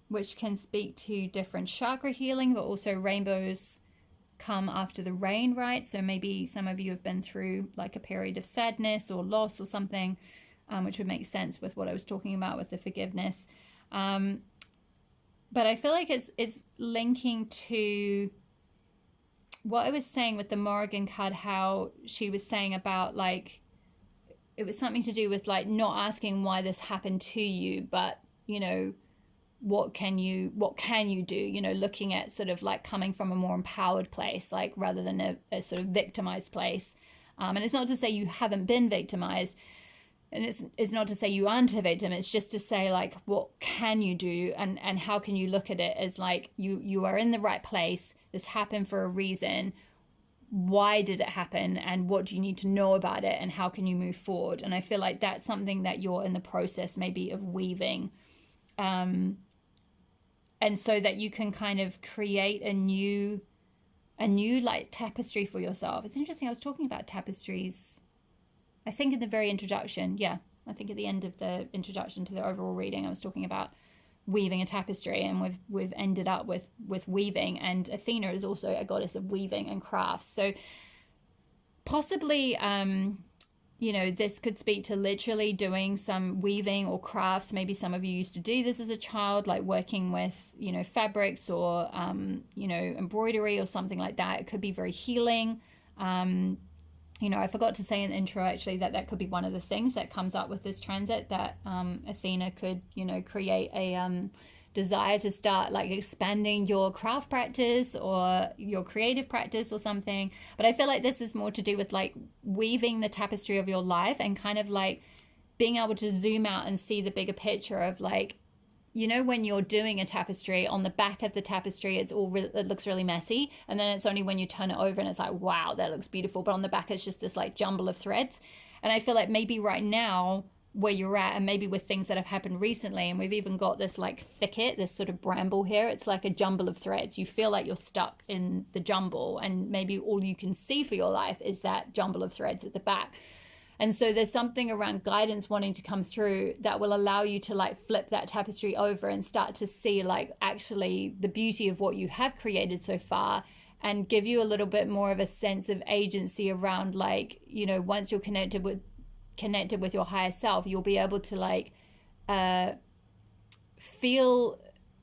which can speak to different chakra healing, but also rainbows come after the rain, right? So maybe some of you have been through like a period of sadness or loss or something, which would make sense with what I was talking about with the forgiveness. But But I feel like it's linking to what I was saying with the Morrigan card, how she was saying about like, it was something to do with like not asking why this happened to you, but you know, what can you do, you know, looking at sort of like coming from a more empowered place, like rather than a sort of victimized place. And it's not to say you haven't been victimized, and it's not to say you aren't a victim. It's just to say like, what can you do, and how can you look at it as like you are in the right place. This happened for a reason. Why did it happen, and what do you need to know about it, and how can you move forward? And I feel like that's something that you're in the process maybe of weaving, and so that you can kind of create a new like tapestry for yourself. It's interesting, I was talking about tapestries, I think in the very introduction. Yeah, I think at the end of the introduction to the overall reading, I was talking about weaving a tapestry, and we've ended up with weaving. And Athena is also a goddess of weaving and crafts. So possibly, you know, this could speak to literally doing some weaving or crafts. Maybe some of you used to do this as a child, like working with, you know, fabrics or, you know, embroidery or something like that. It could be very healing. You know, I forgot to say in the intro, actually, that could be one of the things that comes up with this transit, that Athena could, you know, create a desire to start like expanding your craft practice or your creative practice or something. But I feel like this is more to do with like weaving the tapestry of your life, and kind of like being able to zoom out and see the bigger picture of like, you know, when you're doing a tapestry, on the back of the tapestry, it looks really messy. And then it's only when you turn it over and it's like, wow, that looks beautiful. But on the back, it's just this like jumble of threads. And I feel like maybe right now where you're at, and maybe with things that have happened recently, and we've even got this like thicket, this sort of bramble here, it's like a jumble of threads. You feel like you're stuck in the jumble, and maybe all you can see for your life is that jumble of threads at the back. And so there's something around guidance wanting to come through that will allow you to like flip that tapestry over and start to see like actually the beauty of what you have created so far, and give you a little bit more of a sense of agency around like, you know, once you're connected with your higher self, you'll be able to like feel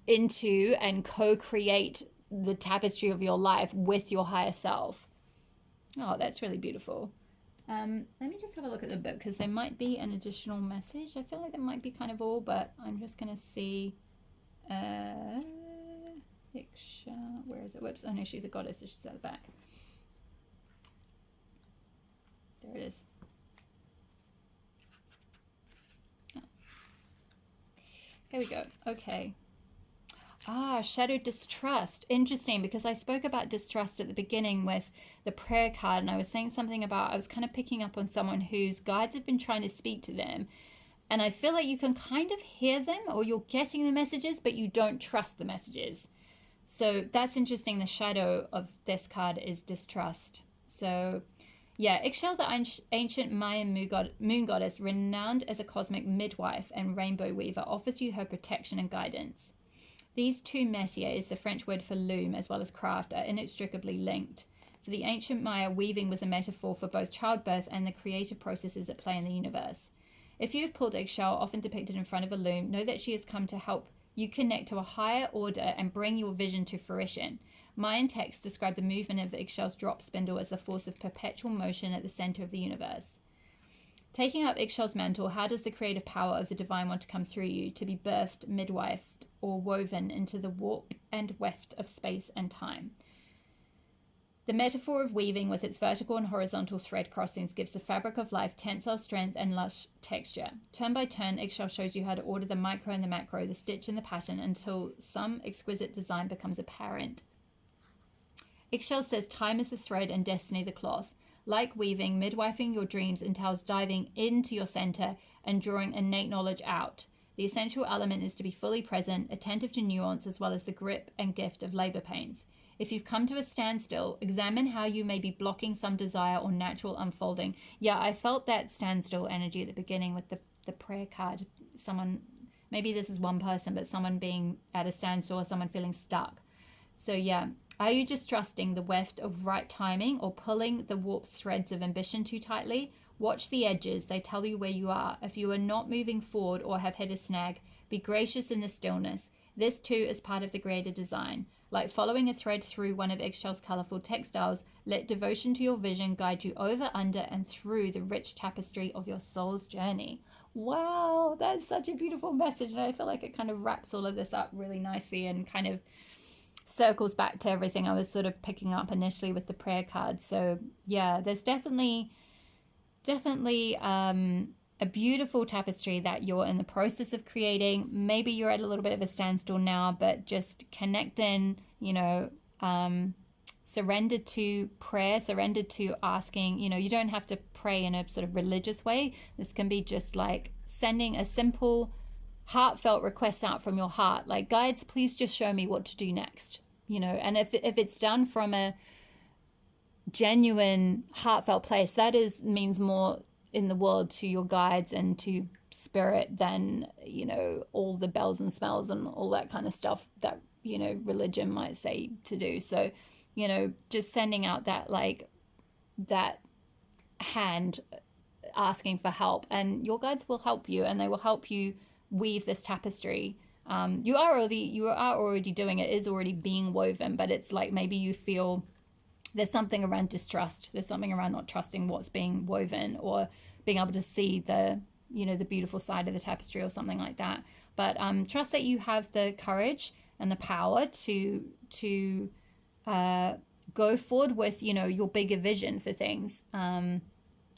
into and co-create the tapestry of your life with your higher self. Oh, that's really beautiful. Let me just have a look at the book, because there might be an additional message. I feel like that might be kind of all, but I'm just going to see. Where is it? Whoops. Oh no, she's a goddess, so she's at the back. There it is. Oh. Here we go. Okay. Shadow distrust. Interesting, because I spoke about distrust at the beginning with the prayer card, and I was saying something about, I was kind of picking up on someone whose guides have been trying to speak to them, and I feel like you can kind of hear them, or you're getting the messages, but you don't trust the messages. So that's interesting. The shadow of this card is distrust. So yeah, Ixchel, the ancient Mayan moon goddess, renowned as a cosmic midwife and rainbow weaver, offers you her protection and guidance. These two métiers, the French word for loom as well as craft, are inextricably linked. For the ancient Maya, weaving was a metaphor for both childbirth and the creative processes at play in the universe. If you have pulled Ixchel, often depicted in front of a loom, know that she has come to help you connect to a higher order and bring your vision to fruition. Mayan texts describe the movement of Ixchel's drop spindle as the force of perpetual motion at the center of the universe. Taking up Ixchel's mantle, how does the creative power of the divine want to come through you, to be birthed, midwifed, or woven into the warp and weft of space and time? The metaphor of weaving with its vertical and horizontal thread crossings gives the fabric of life tensile strength and lush texture. Turn by turn, Ixchel shows you how to order the micro and the macro, the stitch and the pattern, until some exquisite design becomes apparent. Ixchel says time is the thread and destiny the cloth. Like weaving, midwifing your dreams entails diving into your center and drawing innate knowledge out. The essential element is to be fully present, attentive to nuance, as well as the grip and gift of labor pains. If you've come to a standstill, examine how you may be blocking some desire or natural unfolding. Yeah, I felt that standstill energy at the beginning with the prayer card. Someone, maybe this is one person, but someone being at a standstill or someone feeling stuck. So yeah, are you just trusting the weft of right timing or pulling the warped threads of ambition too tightly? Watch the edges, they tell you where you are. If you are not moving forward or have hit a snag, be gracious in the stillness. This too is part of the greater design. Like following a thread through one of Eggshell's colorful textiles, let devotion to your vision guide you over, under, and through the rich tapestry of your soul's journey. Wow, that's such a beautiful message. And I feel like it kind of wraps all of this up really nicely and kind of circles back to everything I was sort of picking up initially with the prayer card. So yeah, there's definitely a beautiful tapestry that you're in the process of creating. Maybe you're at a little bit of a standstill now, but just connect in, surrender to prayer, surrender to asking. You don't have to pray in a sort of religious way. This can be just like sending a simple heartfelt request out from your heart, like, guides, please just show me what to do next. And if it's done from a genuine heartfelt place, that means more in the world to your guides and to spirit than all the bells and smells and all that kind of stuff that religion might say to do. So just sending out that hand asking for help, and your guides will help you, and they will help you weave this tapestry. You are already doing it, is already being woven, but it's like maybe you feel there's something around distrust, there's something around not trusting what's being woven, or being able to see the beautiful side of the tapestry or something like that. But trust that you have the courage and the power to go forward with your bigger vision for things. And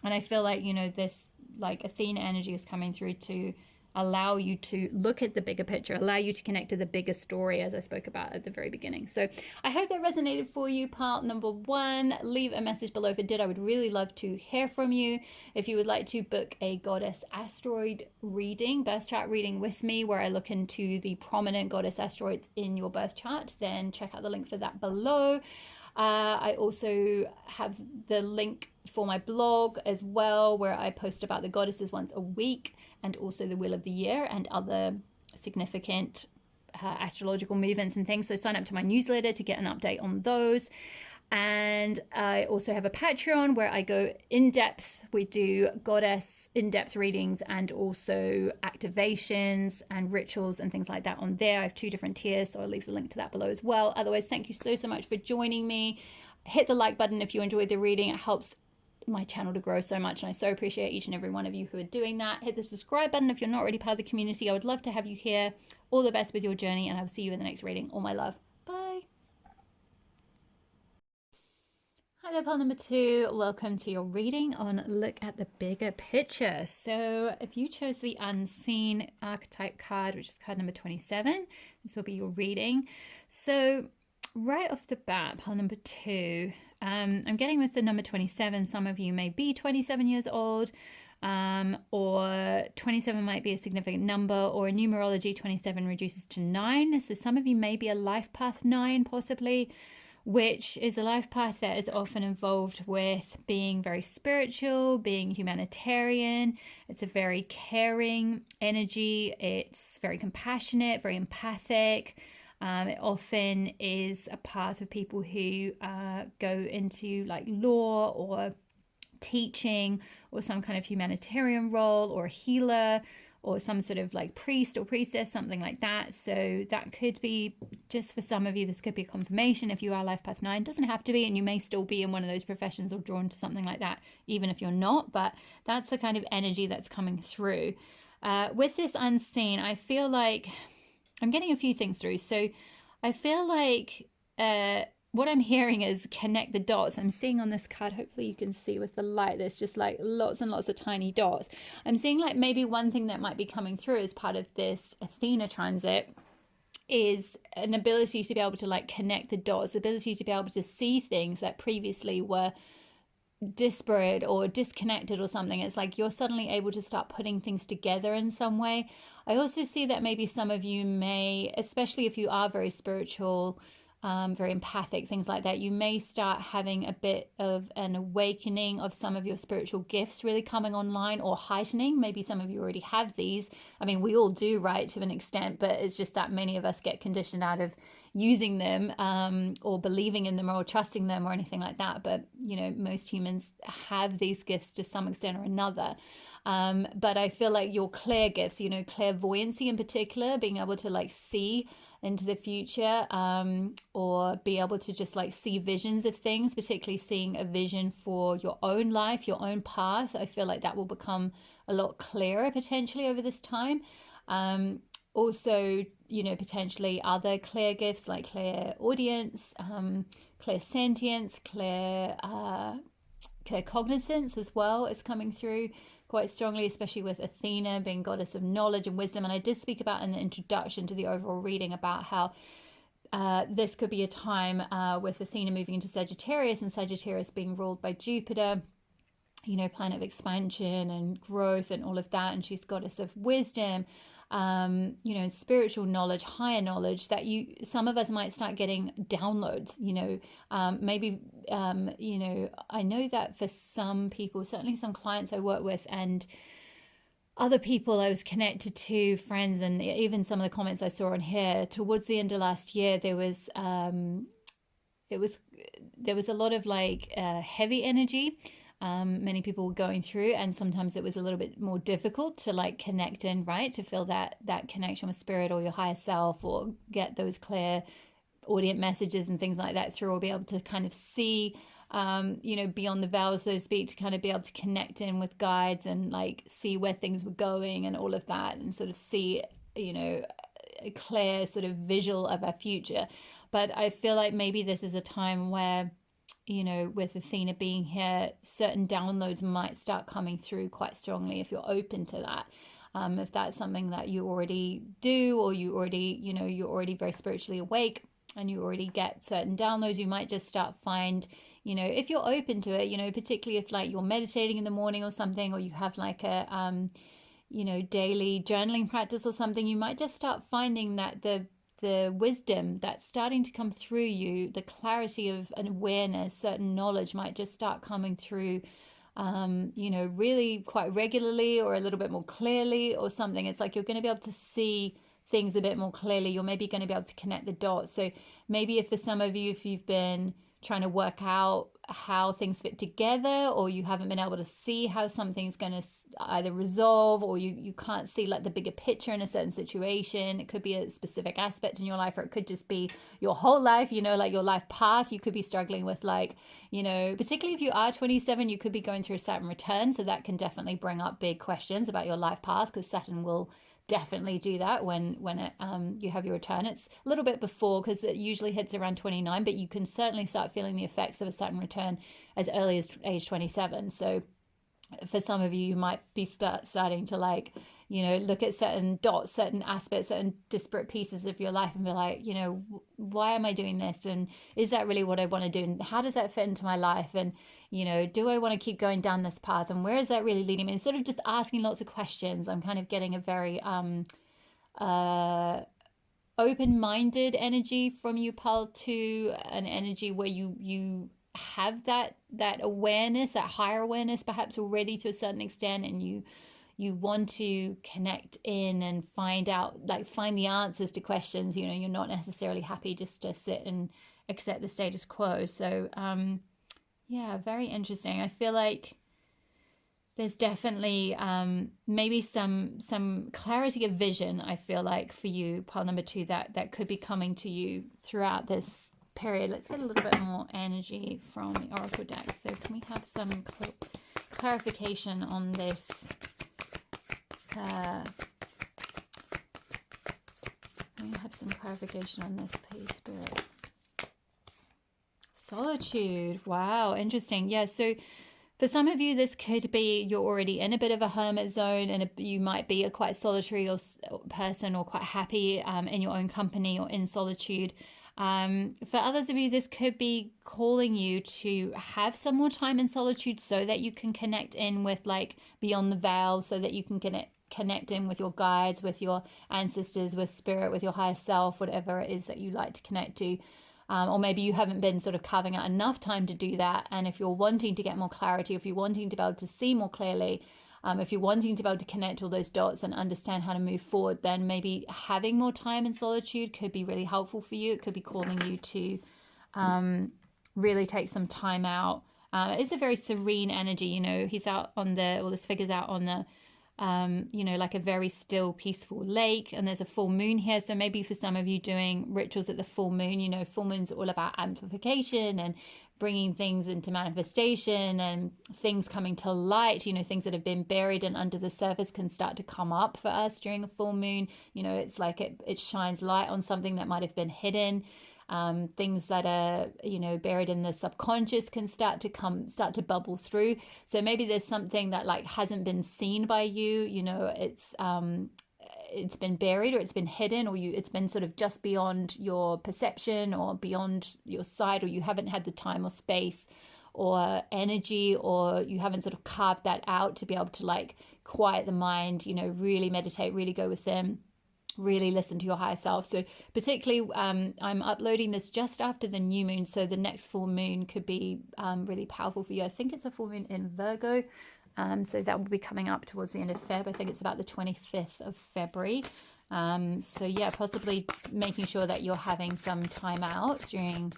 I feel like this like Athena energy is coming through to allow you to look at the bigger picture, allow you to connect to the bigger story, as I spoke about at the very beginning. So I hope that resonated for you, part number 1. Leave a message below if it did. I would really love to hear from you. If you would like to book a Goddess Asteroid reading, birth chart reading with me, where I look into the prominent Goddess Asteroids in your birth chart, then check out the link for that below. I also have the link for my blog as well, where I post about the goddesses once a week, and also the Wheel of the Year and other significant astrological movements and things. So sign up to my newsletter to get an update on those. And I also have a Patreon where I go in depth. We do goddess in-depth readings and also activations and rituals and things like that on there. I have 2 different tiers, so I'll leave the link to that below as well. Otherwise, thank you so much for joining me. Hit the like button if you enjoyed the reading. It helps my channel to grow so much, and I so appreciate each and every one of you who are doing that. Hit the subscribe button if you're not already part of the community. I would love to have you here. All the best with your journey, and I'll see you in the next reading. All my love. Bye. Hi there, part number 2. Welcome to your reading on Look at the Bigger Picture. So if you chose the Unseen archetype card, which is card number 27, this will be your reading. So right off the bat, part number 2, I'm getting with the number 27. Some of you may be 27 years old, or 27 might be a significant number, or in numerology 27 reduces to 9. So some of you may be a life path 9 possibly, which is a life path that is often involved with being very spiritual, being humanitarian. It's a very caring energy. It's very compassionate, very empathic. It often is a part of people who go into like law or teaching or some kind of humanitarian role, or a healer, or some sort of like priest or priestess, something like that. So that could be, just for some of you, this could be a confirmation if you are life path 9. Doesn't have to be, and you may still be in one of those professions or drawn to something like that, even if you're not. But that's the kind of energy that's coming through. With this Unseen, I feel like I'm getting a few things through. So I feel like what I'm hearing is connect the dots. I'm seeing on this card, hopefully you can see with the light, there's just like lots and lots of tiny dots. I'm seeing like maybe one thing that might be coming through as part of this Athena transit is an ability to be able to like connect the dots, ability to be able to see things that previously were disparate or disconnected or something. It's like you're suddenly able to start putting things together in some way. I also see that maybe some of you may, especially if you are very spiritual, very empathic, things like that, you may start having a bit of an awakening of some of your spiritual gifts really coming online or heightening. Maybe some of you already have these. I mean, we all do, right, to an extent, but it's just that many of us get conditioned out of, using them or believing in them or trusting them or anything like that. But, most humans have these gifts to some extent or another. But I feel like your clear gifts, clairvoyancy in particular, being able to like see into the future, or be able to just like see visions of things, particularly seeing a vision for your own life, your own path. I feel like that will become a lot clearer potentially over this time. Also, potentially other clear gifts like clairaudience, clairsentience, claircognizance as well is coming through quite strongly, especially with Athena being goddess of knowledge and wisdom. And I did speak about in the introduction to the overall reading about how this could be a time with Athena moving into Sagittarius, and Sagittarius being ruled by Jupiter, planet of expansion and growth and all of that. And she's goddess of wisdom, spiritual knowledge, higher knowledge, that some of us might start getting downloads, maybe, I know that for some people, certainly some clients I work with and other people I was connected to, friends, and even some of the comments I saw on here towards the end of last year, there was a lot of like heavy energy. Many people were going through, and sometimes it was a little bit more difficult to like connect in, right, to feel that connection with spirit or your higher self, or get those clear audience messages and things like that through, or be able to kind of see beyond the veil, so to speak, to kind of be able to connect in with guides and like see where things were going and all of that, and sort of see a clear sort of visual of our future. But I feel like maybe this is a time where, with Athena being here, certain downloads might start coming through quite strongly if you're open to that. If that's something that you already do, or you're already very spiritually awake and you already get certain downloads, you might just start find, if you're open to it, particularly if like you're meditating in the morning or something, or you have like a, daily journaling practice or something, you might just start finding that the wisdom that's starting to come through you, the clarity of an awareness, certain knowledge might just start coming through, really quite regularly, or a little bit more clearly or something. It's like you're going to be able to see things a bit more clearly. You're maybe going to be able to connect the dots. So maybe if for some of you, if you've been trying to work out how things fit together, or you haven't been able to see how something's going to either resolve, or you can't see like the bigger picture in a certain situation. It could be a specific aspect in your life, or it could just be your whole life, like your life path. You could be struggling with like, particularly if you are 27, you could be going through a Saturn return. So that can definitely bring up big questions about your life path, because Saturn will definitely do that when you have your return. It's a little bit before, because it usually hits around 29, but you can certainly start feeling the effects of a Saturn return as early as age 27. So for some of you might be starting to like, look at certain dots, certain aspects, certain disparate pieces of your life and be like, why am I doing this? And is that really what I want to do? And how does that fit into my life? And, do I want to keep going down this path? And where is that really leading me? And sort of just asking lots of questions. I'm kind of getting a very open-minded energy from you, Pal, to an energy where you have that awareness, that higher awareness perhaps already to a certain extent, and you want to connect in and find the answers to questions. You're not necessarily happy just to sit and accept the status quo. So yeah, very interesting. I feel like there's definitely maybe some clarity of vision, I feel like, for you, pile number 2, that could be coming to you throughout this period. Let's get a little bit more energy from the Oracle deck. So can we have some clarification on this? Can we have some clarification on this, please, Spirit? Solitude. Wow, interesting. Yeah, so for some of you, this could be you're already in a bit of a hermit zone, and you might be a quite solitary person, or quite happy in your own company or in solitude. For others of you, this could be calling you to have some more time in solitude, so that you can connect in with like beyond the veil, so that you can connect in with your guides, with your ancestors, with spirit, with your higher self, whatever it is that you like to connect to. or maybe you haven't been sort of carving out enough time to do that. And if you're wanting to get more clarity, if you're wanting to be able to see more clearly, if you're wanting to be able to connect all those dots and understand how to move forward, then maybe having more time in solitude could be really helpful for you. It could be calling you to really take some time out. It's a very serene energy, you know, he's out on the, or this figure's out on the, you know, like a very still, peaceful lake, and there's a full moon here. So maybe for some of you doing rituals at the full moon, you know, full moon's all about amplification and bringing things into manifestation and things coming to light. You know, things that have been buried and under the surface can start to come up for us during a full moon. You know, it's like it shines light on something that might have been hidden. Things that are, you know, buried in the subconscious can start to bubble through. So maybe there's something that like hasn't been seen by you, you know, it's been buried, or it's been hidden, or it's been sort of just beyond your perception or beyond your sight, or you haven't had the time or space or energy, or you haven't sort of carved that out to be able to like quiet the mind, you know, really meditate, really go within, really listen to your higher self. So particularly I'm uploading this just after the new moon, so the next full moon could be really powerful for you. I think it's a full moon in Virgo, so that will be coming up towards the end of Feb. I think it's about the 25th of February. So yeah, possibly making sure that you're having some time out during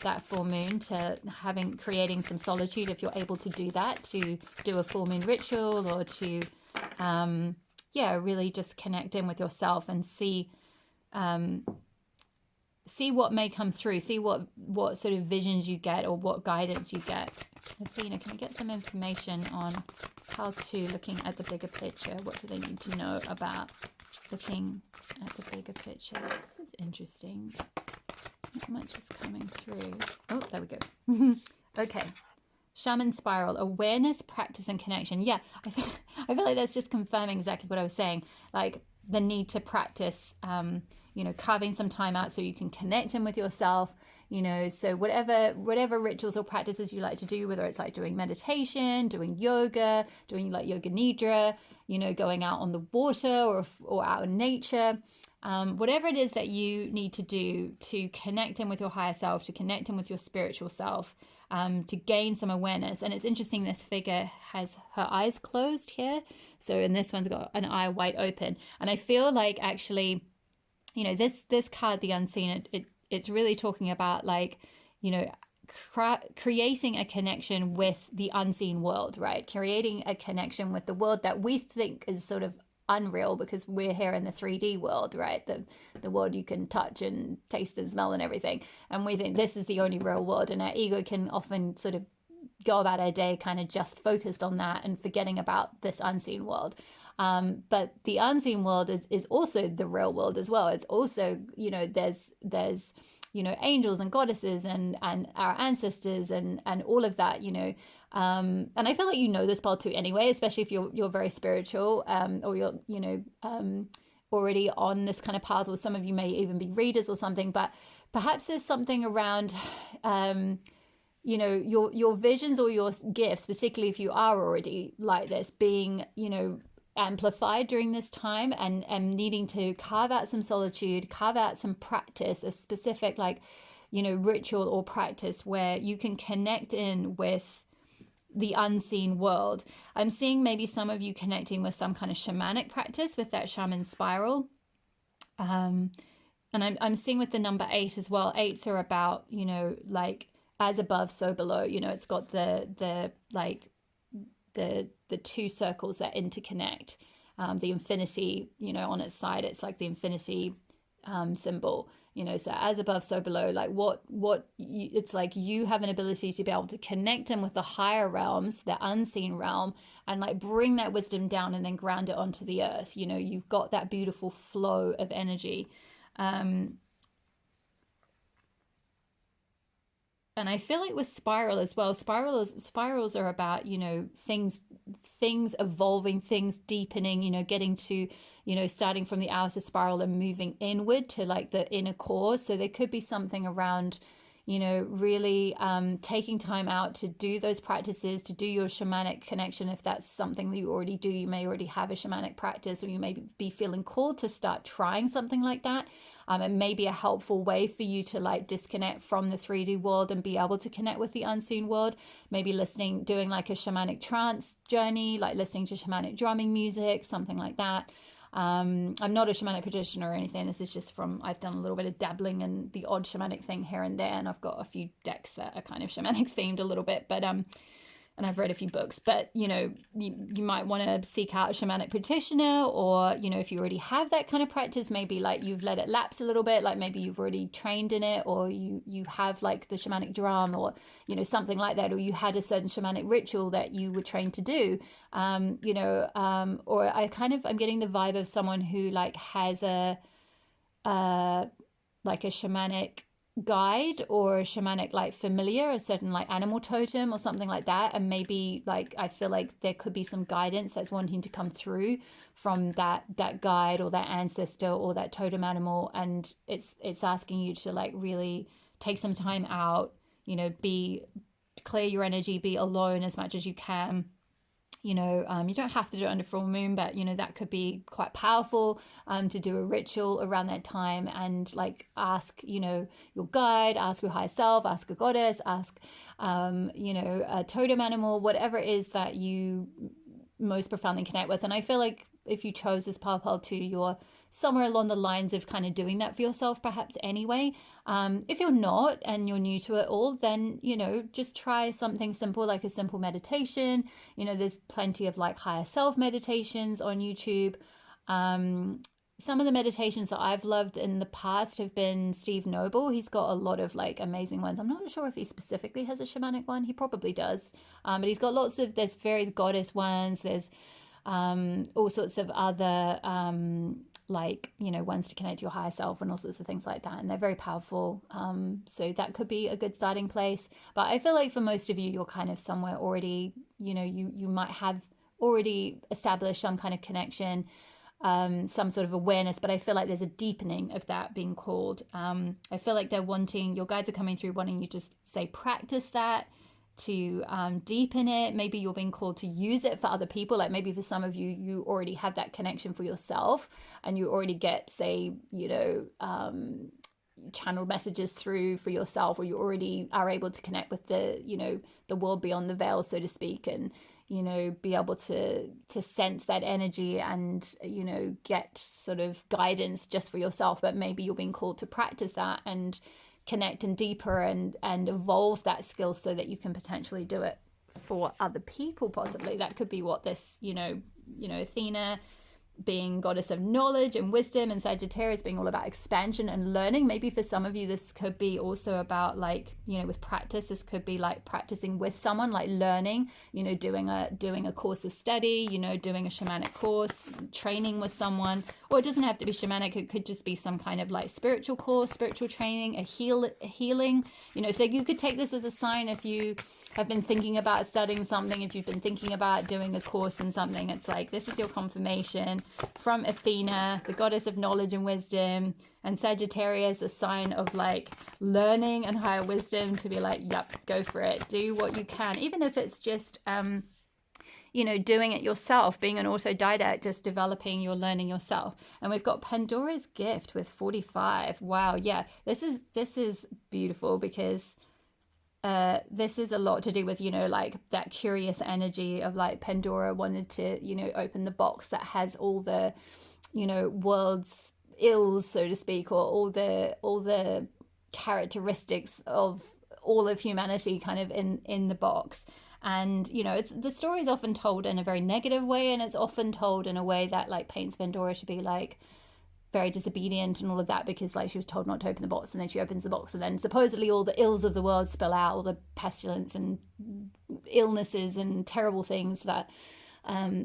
that full moon, to creating some solitude if you're able to do that, to do a full moon ritual, or to yeah, really just connect in with yourself and see what may come through, see what sort of visions you get or what guidance you get. Athena, can I get some information on how to, looking at the bigger picture, what do they need to know about looking at the bigger picture? This is interesting. Not much is coming through. Oh, there we go. Okay. Shaman spiral, awareness, practice, and connection. Yeah, I feel like that's just confirming exactly what I was saying. Like the need to practice, you know, carving some time out so you can connect in with yourself, you know. So whatever rituals or practices you like to do, whether it's like doing meditation, doing yoga, doing like yoga nidra, you know, going out on the water or out in nature, whatever it is that you need to do to connect in with your higher self, to connect in with your spiritual self, to gain some awareness. And it's interesting, this figure has her eyes closed here, so and this one's got an eye wide open. And I feel like actually, you know, this card, the unseen, it's really talking about like, you know, creating a connection with the unseen world, right? Creating a connection with the world that we think is sort of unreal because we're here in the 3D world, right? The world you can touch and taste and smell and everything, and we think this is the only real world, and our ego can often sort of go about our day kind of just focused on that and forgetting about this unseen world. But the unseen world is also the real world as well. It's also, you know, there's you know, angels and goddesses and our ancestors and all of that, you know. And I feel like you know this part too anyway, especially if you're very spiritual, or you're, you know, already on this kind of path, or some of you may even be readers or something. But perhaps there's something around, you know, your visions or your gifts, particularly if you are already like this, being, you know, amplified during this time, and needing to carve out some solitude, carve out some practice, a specific like, you know, ritual or practice where you can connect in with the unseen world. I'm seeing maybe some of you connecting with some kind of shamanic practice with that shaman spiral. And I'm seeing with the number 8 as well. 8s are about, you know, like as above, so below. You know, it's got the like the two circles that interconnect, the infinity, you know, on its side. It's like the infinity symbol, you know. So as above, so below. Like it's like you have an ability to be able to connect in with the higher realms, the unseen realm, and like bring that wisdom down and then ground it onto the earth. You know, you've got that beautiful flow of energy. And I feel like with spiral as well, spirals are about, you know, things evolving, things deepening, you know, getting to, you know, starting from the outer spiral and moving inward to like the inner core. So there could be something around, you know, really taking time out to do those practices, to do your shamanic connection. If that's something that you already do, you may already have a shamanic practice, or you may be feeling called to start trying something like that. It may be a helpful way for you to like disconnect from the 3D world and be able to connect with the unseen world. Maybe doing like a shamanic trance journey, like listening to shamanic drumming music, something like that. I'm not a shamanic practitioner or anything. This is just I've done a little bit of dabbling and the odd shamanic thing here and there, and I've got a few decks that are kind of shamanic themed a little bit, but and I've read a few books. But you know, you might want to seek out a shamanic practitioner, or you know, if you already have that kind of practice, maybe like you've let it lapse a little bit, like maybe you've already trained in it, or you have like the shamanic drum, or you know, something like that, or you had a certain shamanic ritual that you were trained to do. You know, or I'm getting the vibe of someone who like has a like a shamanic guide or a shamanic like familiar, a certain like animal totem or something like that, and maybe like I feel like there could be some guidance that's wanting to come through from that guide or that ancestor or that totem animal, and it's asking you to like really take some time out, you know, clear your energy, be alone as much as you can. You know, you don't have to do it under full moon, but you know, that could be quite powerful to do a ritual around that time, and like ask, you know, your guide, ask your higher self, ask a goddess, ask you know, a totem animal, whatever it is that you most profoundly connect with. And I feel like if you chose this purple too, you're somewhere along the lines of kind of doing that for yourself perhaps anyway. If you're not and you're new to it all, then you know, just try something simple like a simple meditation. You know, there's plenty of like higher self meditations on YouTube. Some of the meditations that I've loved in the past have been Steve Noble. He's got a lot of like amazing ones. I'm not sure if he specifically has a shamanic one. He probably does. But he's got there's various goddess ones. There's all sorts of other like, you know, ones to connect to your higher self and all sorts of things like that, and they're very powerful. So that could be a good starting place. But I feel like for most of you, you're kind of somewhere already, you know, you might have already established some kind of connection, some sort of awareness, but I feel like there's a deepening of that being called. I feel like your guides are coming through wanting you to say practice that, to deepen it. Maybe you're being called to use it for other people. Like maybe for some of you, you already have that connection for yourself, and you already get, say, you know, channeled messages through for yourself, or you already are able to connect with the, you know, the world beyond the veil, so to speak, and you know, be able to sense that energy and, you know, get sort of guidance just for yourself. But maybe you're being called to practice that and connect and deeper and evolve that skill so that you can potentially do it for other people. Possibly that could be what this, you know, Athena being goddess of knowledge and wisdom, and Sagittarius being all about expansion and learning. Maybe for some of you this could be also about, like, you know, with practice, this could be like practicing with someone, like learning, you know, doing a course of study, you know, doing a shamanic course, training with someone. Or it doesn't have to be shamanic, it could just be some kind of like spiritual course, spiritual training, a healing, you know. So you could take this as a sign if you have been thinking about studying something, if you've been thinking about doing a course in something, it's like this is your confirmation from Athena, the goddess of knowledge and wisdom, and Sagittarius, a sign of like learning and higher wisdom, to be like, yep, go for it, do what you can, even if it's just you know, doing it yourself, being an autodidact, just developing your learning yourself. And we've got Pandora's gift with 45. Wow, yeah, this is beautiful, because this is a lot to do with, you know, like that curious energy of like Pandora wanted to, you know, open the box that has all the, you know, world's ills, so to speak, or all the characteristics of all of humanity kind of in the box. And, you know, the story is often told in a very negative way, and it's often told in a way that like paints Pandora to be like very disobedient and all of that, because like she was told not to open the box, and then she opens the box, and then supposedly all the ills of the world spill out, all the pestilence and illnesses and terrible things that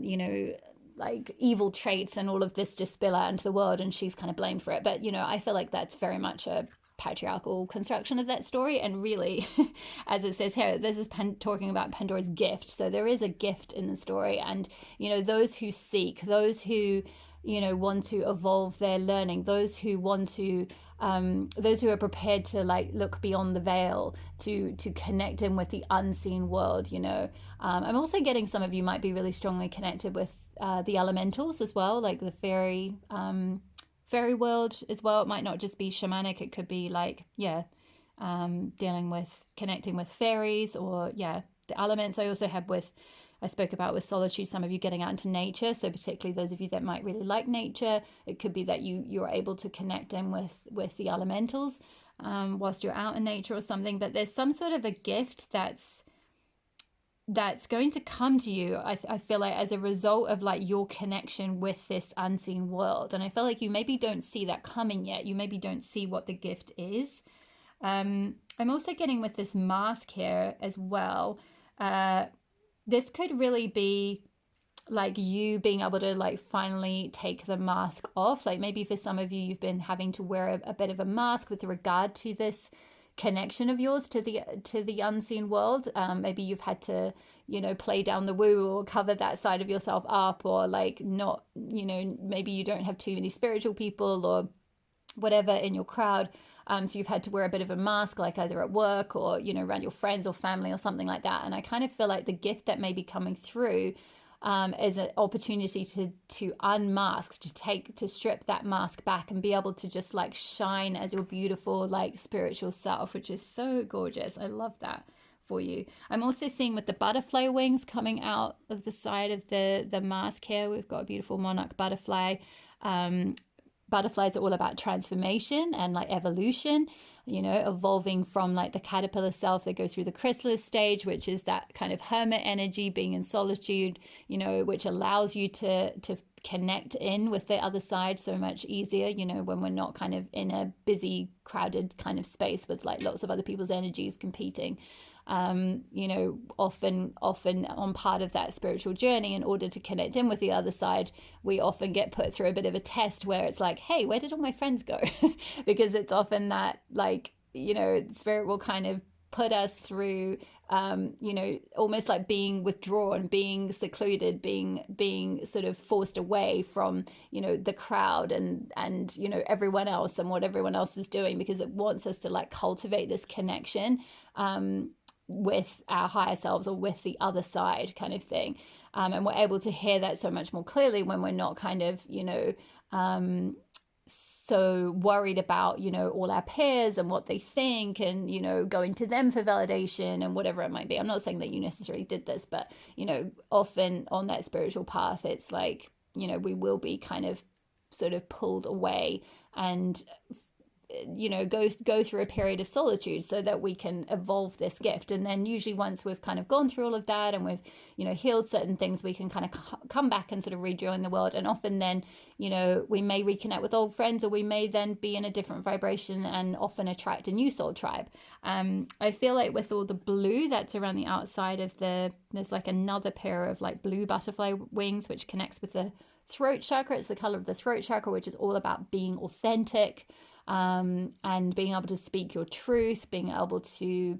you know, like evil traits and all of this just spill out into the world, and she's kind of blamed for it. But you know, I feel like that's very much a patriarchal construction of that story. And really, as it says here, this is talking about Pandora's gift. So there is a gift in the story. And, those who seek, those who, want to evolve their learning, those who want to, those who are prepared to like look beyond the veil, to connect in with the unseen world. I'm also getting some of you might be really strongly connected with the elementals as well, like the fairy world as well. It might not just be shamanic, it could be like dealing with connecting with fairies, or the elements. I spoke about with solitude, some of you getting out into nature. So particularly those of you that might really like nature, it could be that you're able to connect in with the elementals whilst you're out in nature or something. But there's some sort of a gift that's going to come to you, I feel like, as a result of like your connection with this unseen world. And I feel like you maybe don't see that coming yet. You maybe don't see what the gift is. I'm also getting with this mask here as well. This could really be like you being able to like finally take the mask off. Like maybe for some of you, you've been having to wear a bit of a mask with regard to this connection of yours to the unseen world. Maybe you've had to play down the woo or cover that side of yourself up, or like not, maybe you don't have too many spiritual people or whatever in your crowd, so you've had to wear a bit of a mask, like either at work or around your friends or family or something like that. And I kind of feel like the gift that may be coming through is an opportunity to unmask, to strip that mask back and be able to just like shine as your beautiful like spiritual self, which is so gorgeous. I love that for you. I'm also seeing with the butterfly wings coming out of the side of the mask here, we've got a beautiful monarch butterfly. Butterflies are all about transformation and like evolution, evolving from like the caterpillar self that goes through the chrysalis stage, which is that kind of hermit energy, being in solitude, which allows you to connect in with the other side so much easier, when we're not kind of in a busy, crowded kind of space with like lots of other people's energies competing. Often on part of that spiritual journey, in order to connect in with the other side, we often get put through a bit of a test where it's like, hey, where did all my friends go? Because it's often that like, spirit will kind of put us through, almost like being withdrawn, being secluded, being sort of forced away from, the crowd and everyone else and what everyone else is doing, because it wants us to like cultivate this connection with our higher selves or with the other side kind of thing. And we're able to hear that so much more clearly when we're not kind of, so worried about, all our peers and what they think and, going to them for validation and whatever it might be. I'm not saying that you necessarily did this, but, often on that spiritual path, it's like, we will be kind of sort of pulled away and go through a period of solitude so that we can evolve this gift. And then usually once we've kind of gone through all of that and we've healed certain things, we can kind of come back and sort of rejoin the world. And often then we may reconnect with old friends, or we may then be in a different vibration and often attract a new soul tribe. I feel like with all the blue that's around the outside of there's like another pair of like blue butterfly wings, which connects with the throat chakra. It's the color of the throat chakra, which is all about being authentic, and being able to speak your truth, being able to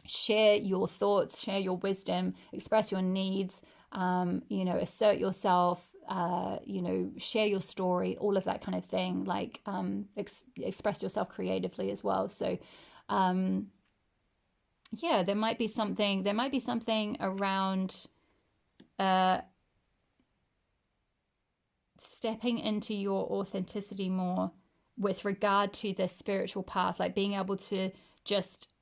share your thoughts, share your wisdom, express your needs, assert yourself, share your story, all of that kind of thing, like express yourself creatively as well. So there might be something around stepping into your authenticity more with regard to this spiritual path, like being able to just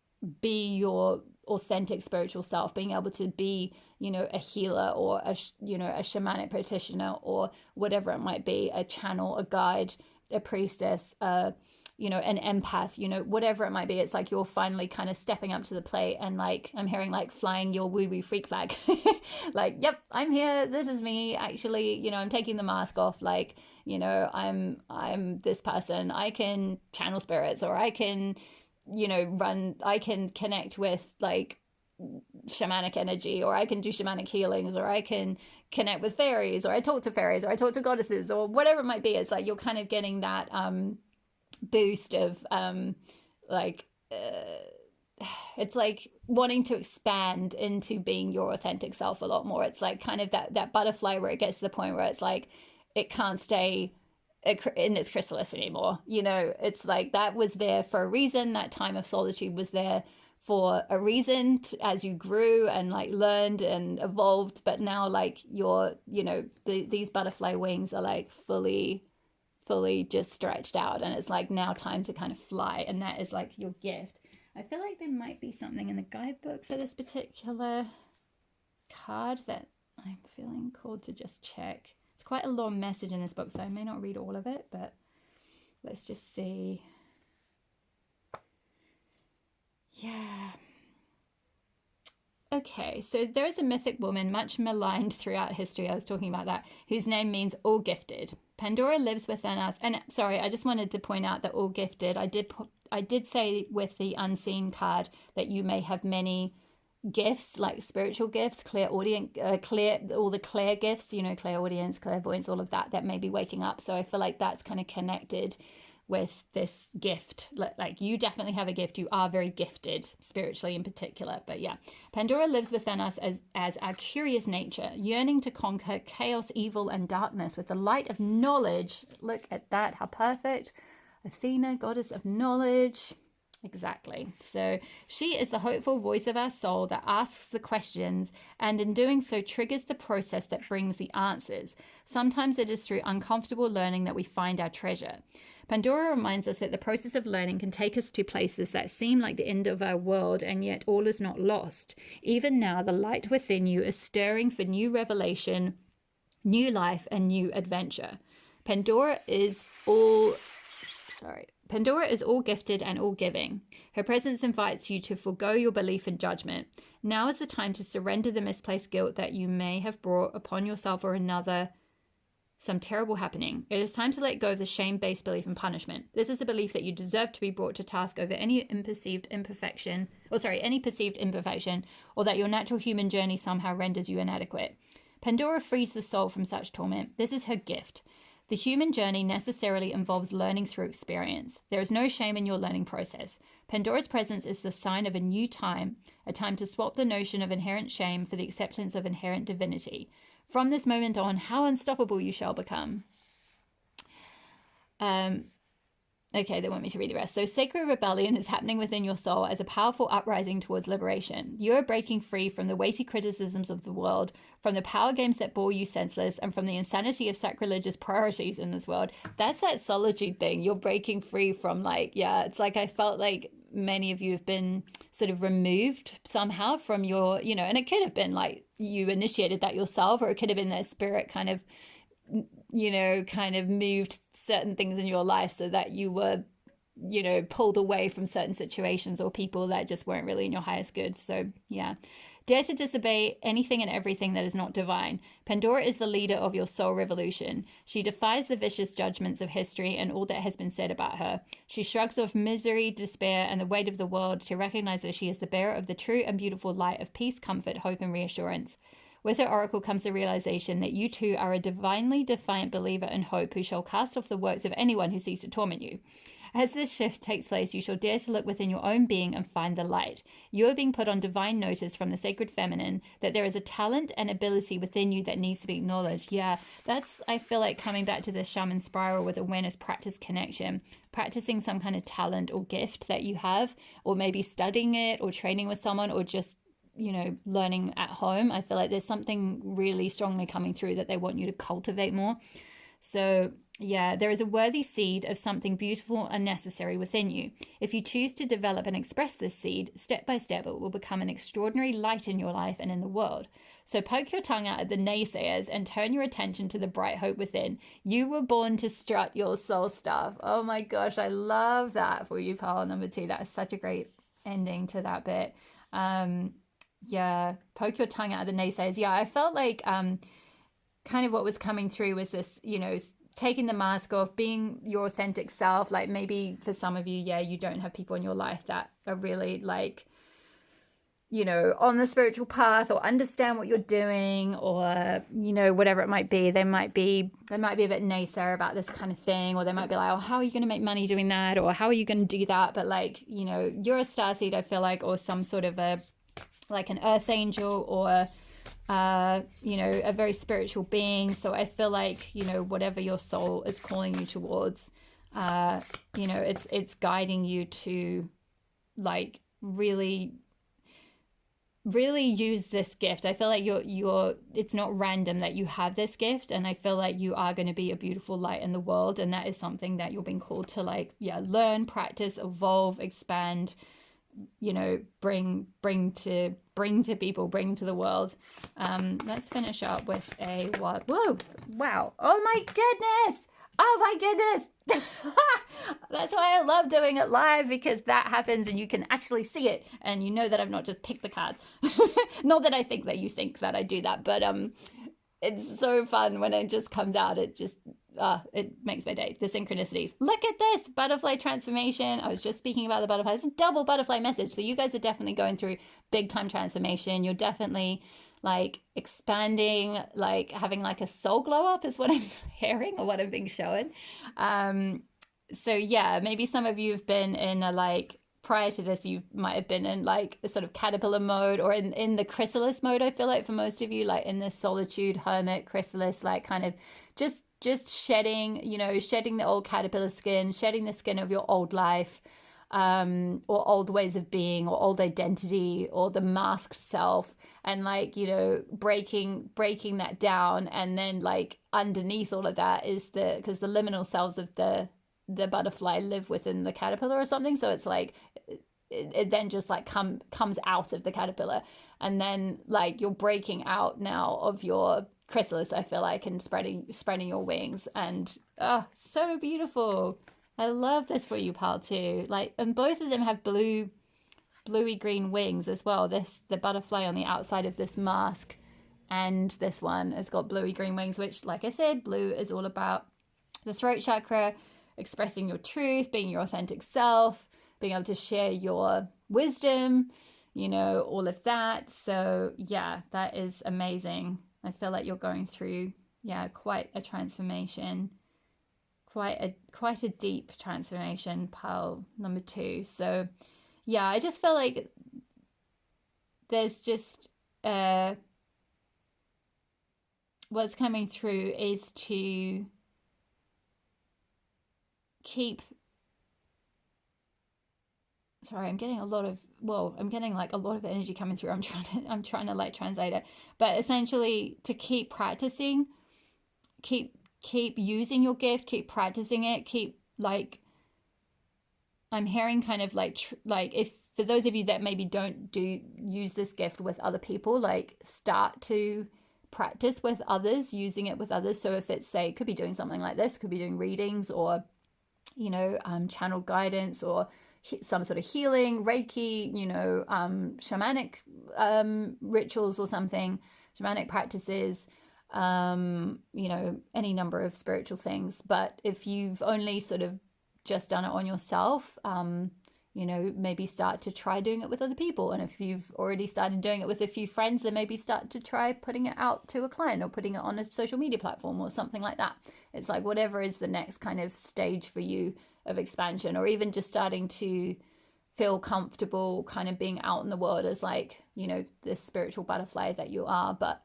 be your authentic spiritual self, being able to be, a healer or a shamanic practitioner or whatever it might be, a channel, a guide, a priestess, an empath, whatever it might be. It's like you're finally kind of stepping up to the plate and like, I'm hearing like flying your woo-woo freak flag. Like, yep, I'm here. This is me. Actually, I'm taking the mask off. Like, I'm this person. I can channel spirits, or I can, I can connect with like shamanic energy, or I can do shamanic healings, or I can connect with fairies, or I talk to fairies, or I talk to goddesses, or whatever it might be. It's like you're kind of getting that boost of like it's like wanting to expand into being your authentic self a lot more. It's like kind of that butterfly where it gets to the point where it's like it can't stay in its chrysalis anymore. You know, it's like that was there for a reason. That time of solitude was there for a reason as you grew and like learned and evolved. But now like you're, you know, these butterfly wings are like fully just stretched out, and it's like now time to kind of fly, and that is like your gift. I feel like there might be something in the guidebook for this particular card that I'm feeling called to just check. It's quite a long message in this book, so I may not read all of it, but let's just see. Yeah. Okay, so there is a mythic woman much maligned throughout history, I was talking about that, whose name means all gifted. Pandora lives within us. And sorry, I just wanted to point out that all gifted, I did say with the unseen card that you may have many gifts, like spiritual gifts, clairaudience, all the clair gifts, you know, clairaudience, clairvoyance, all of that may be waking up. So I feel like that's kind of connected with this gift. Like you definitely have a gift. You are very gifted spiritually in particular. But yeah, Pandora lives within us as our curious nature, yearning to conquer chaos, evil, and darkness with the light of knowledge. Look at that. How perfect. Athena, goddess of knowledge. Exactly. So she is the hopeful voice of our soul that asks the questions, and in doing so triggers the process that brings the answers. Sometimes it is through uncomfortable learning that we find our treasure. Pandora reminds us that the process of learning can take us to places that seem like the end of our world, and yet all is not lost. Even now, the light within you is stirring for new revelation, new life, and new adventure. Pandora is all gifted and all giving. Her presence invites you to forego your belief and judgment. Now is the time to surrender the misplaced guilt that you may have brought upon yourself or another some terrible happening. It is time to let go of the shame-based belief in punishment. This is a belief that you deserve to be brought to task over any perceived imperfection, or that your natural human journey somehow renders you inadequate. Pandora frees the soul from such torment. This is her gift. The human journey necessarily involves learning through experience. There is no shame in your learning process. Pandora's presence is the sign of a new time, a time to swap the notion of inherent shame for the acceptance of inherent divinity. From this moment on, how unstoppable you shall become. Okay, they want me to read the rest. So sacred rebellion is happening within your soul as a powerful uprising towards liberation. You are breaking free from the weighty criticisms of the world, from the power games that bore you senseless, and from the insanity of sacrilegious priorities in this world. That's that solitude thing. You're breaking free from it's like I felt like many of you have been sort of removed somehow from your, and it could have been like you initiated that yourself, or it could have been that spirit kind of moved certain things in your life so that you were, pulled away from certain situations or people that just weren't really in your highest good. So yeah, dare to disobey anything and everything that is not divine. Pandora is the leader of your soul revolution. She defies the vicious judgments of history and all that has been said about her. She shrugs off misery, despair, and the weight of the world to recognize that she is the bearer of the true and beautiful light of peace, comfort, hope, and reassurance. With her oracle comes the realization that you too are a divinely defiant believer in hope who shall cast off the works of anyone who seeks to torment you. As this shift takes place, you shall dare to look within your own being and find the light. You are being put on divine notice from the sacred feminine that there is a talent and ability within you that needs to be acknowledged. Yeah, that's, I feel like, coming back to the shaman spiral with awareness, practice, connection, practicing some kind of talent or gift that you have, or maybe studying it or training with someone, or just learning at home. I feel like there's something really strongly coming through that they want you to cultivate more. So yeah, there is a worthy seed of something beautiful and necessary within you. If you choose to develop and express this seed, step by step, it will become an extraordinary light in your life and in the world. So poke your tongue out at the naysayers and turn your attention to the bright hope within. You were born to strut your soul stuff. Oh my gosh, I love that for you, pile number 2. That is such a great ending to that bit. Yeah, poke your tongue out at the naysayers. Yeah, I felt like kind of what was coming through was this, taking the mask off, being your authentic self. Like maybe for some of you, you don't have people in your life that are really like you know, on the spiritual path or understand what you're doing, or, you know, whatever it might be. They might be a bit naysayer about this kind of thing, or they might be like, oh, how are you going to make money doing that? Or how are you going to do that? But like, you know, you're a starseed, I feel like, or some sort of like an earth angel, or you know, a very spiritual being. So I feel like, you know, whatever your soul is calling you towards, you know, it's guiding you to like really use this gift. I feel like you're it's not random that you have this gift, and I feel like you are going to be a beautiful light in the world, and that is something that you're being called to, like, yeah, learn, practice, evolve, expand, you know, bring to people, bring to the world. Let's finish up with a what? Whoa, wow, oh my goodness, oh my goodness. That's why I love doing it live, because that happens and you can actually see it, and you know that I've not just picked the cards. Not that I think that you think that I do that, but it's so fun when it just comes out. It just it makes my day. The synchronicities. Look at this butterfly transformation. I was just speaking about the butterflies. Double butterfly message. So you guys are definitely going through big time transformation. You're definitely like expanding, like having like a soul glow up is what I'm hearing, or what I'm being shown. So yeah, maybe some of you have been in a, like, prior to this, you might have been in like a sort of caterpillar mode, or in the chrysalis mode. I feel like for most of you, like in this solitude, hermit, chrysalis, like kind of just shedding, you know, shedding the old caterpillar skin, shedding the skin of your old life, or old ways of being, or old identity, or the masked self, and like, you know, breaking that down. And then like underneath all of that is because the liminal cells of the butterfly live within the caterpillar or something, so it's like it then just like comes out of the caterpillar, and then like you're breaking out now of your chrysalis, I feel like, and spreading your wings. And oh, so beautiful. I love this for you, pal, too. Like, and both of them have bluey green wings as well. The butterfly on the outside of this mask, and this one has got bluey green wings, which, like I said, blue is all about the throat chakra, expressing your truth, being your authentic self, being able to share your wisdom, you know, all of that. So yeah, that is amazing. I feel like you're going through, yeah, quite a transformation, quite a deep transformation, pile number 2. So yeah, I just feel like there's just what's coming through is to keep, sorry, I'm getting like a lot of energy coming through. I'm trying to like translate it, but essentially to keep practicing, keep using your gift, keep practicing it, keep like, I'm hearing kind of like if for those of you that maybe don't use this gift with other people, like start to practice with others, using it with others. So if it's, say, could be doing something like this, could be doing readings, or, you know, channel guidance, or some sort of healing, Reiki, you know, shamanic rituals or something, shamanic practices, you know, any number of spiritual things. But if you've only sort of just done it on yourself, you know, maybe start to try doing it with other people. And if you've already started doing it with a few friends, then maybe start to try putting it out to a client, or putting it on a social media platform, or something like that. It's like whatever is the next kind of stage for you of expansion, or even just starting to feel comfortable kind of being out in the world as, like, you know, this spiritual butterfly that you are. But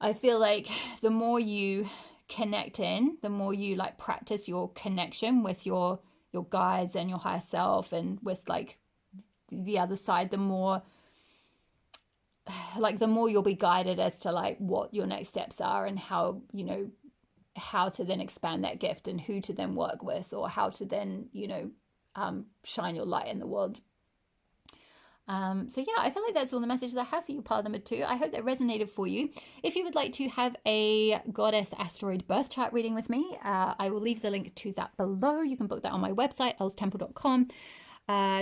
I feel like the more you connect in, the more you like practice your connection with your guides and your higher self, and with like the other side, the more you'll be guided as to like what your next steps are, and how, you know, how to then expand that gift, and who to then work with, or how to then, you know, shine your light in the world. So yeah, I feel like that's all the messages I have for you, pile number 2. I hope that resonated for you. If you would like to have a Goddess Asteroid birth chart reading with me, I will leave the link to that below. You can book that on my website, elstemple.com.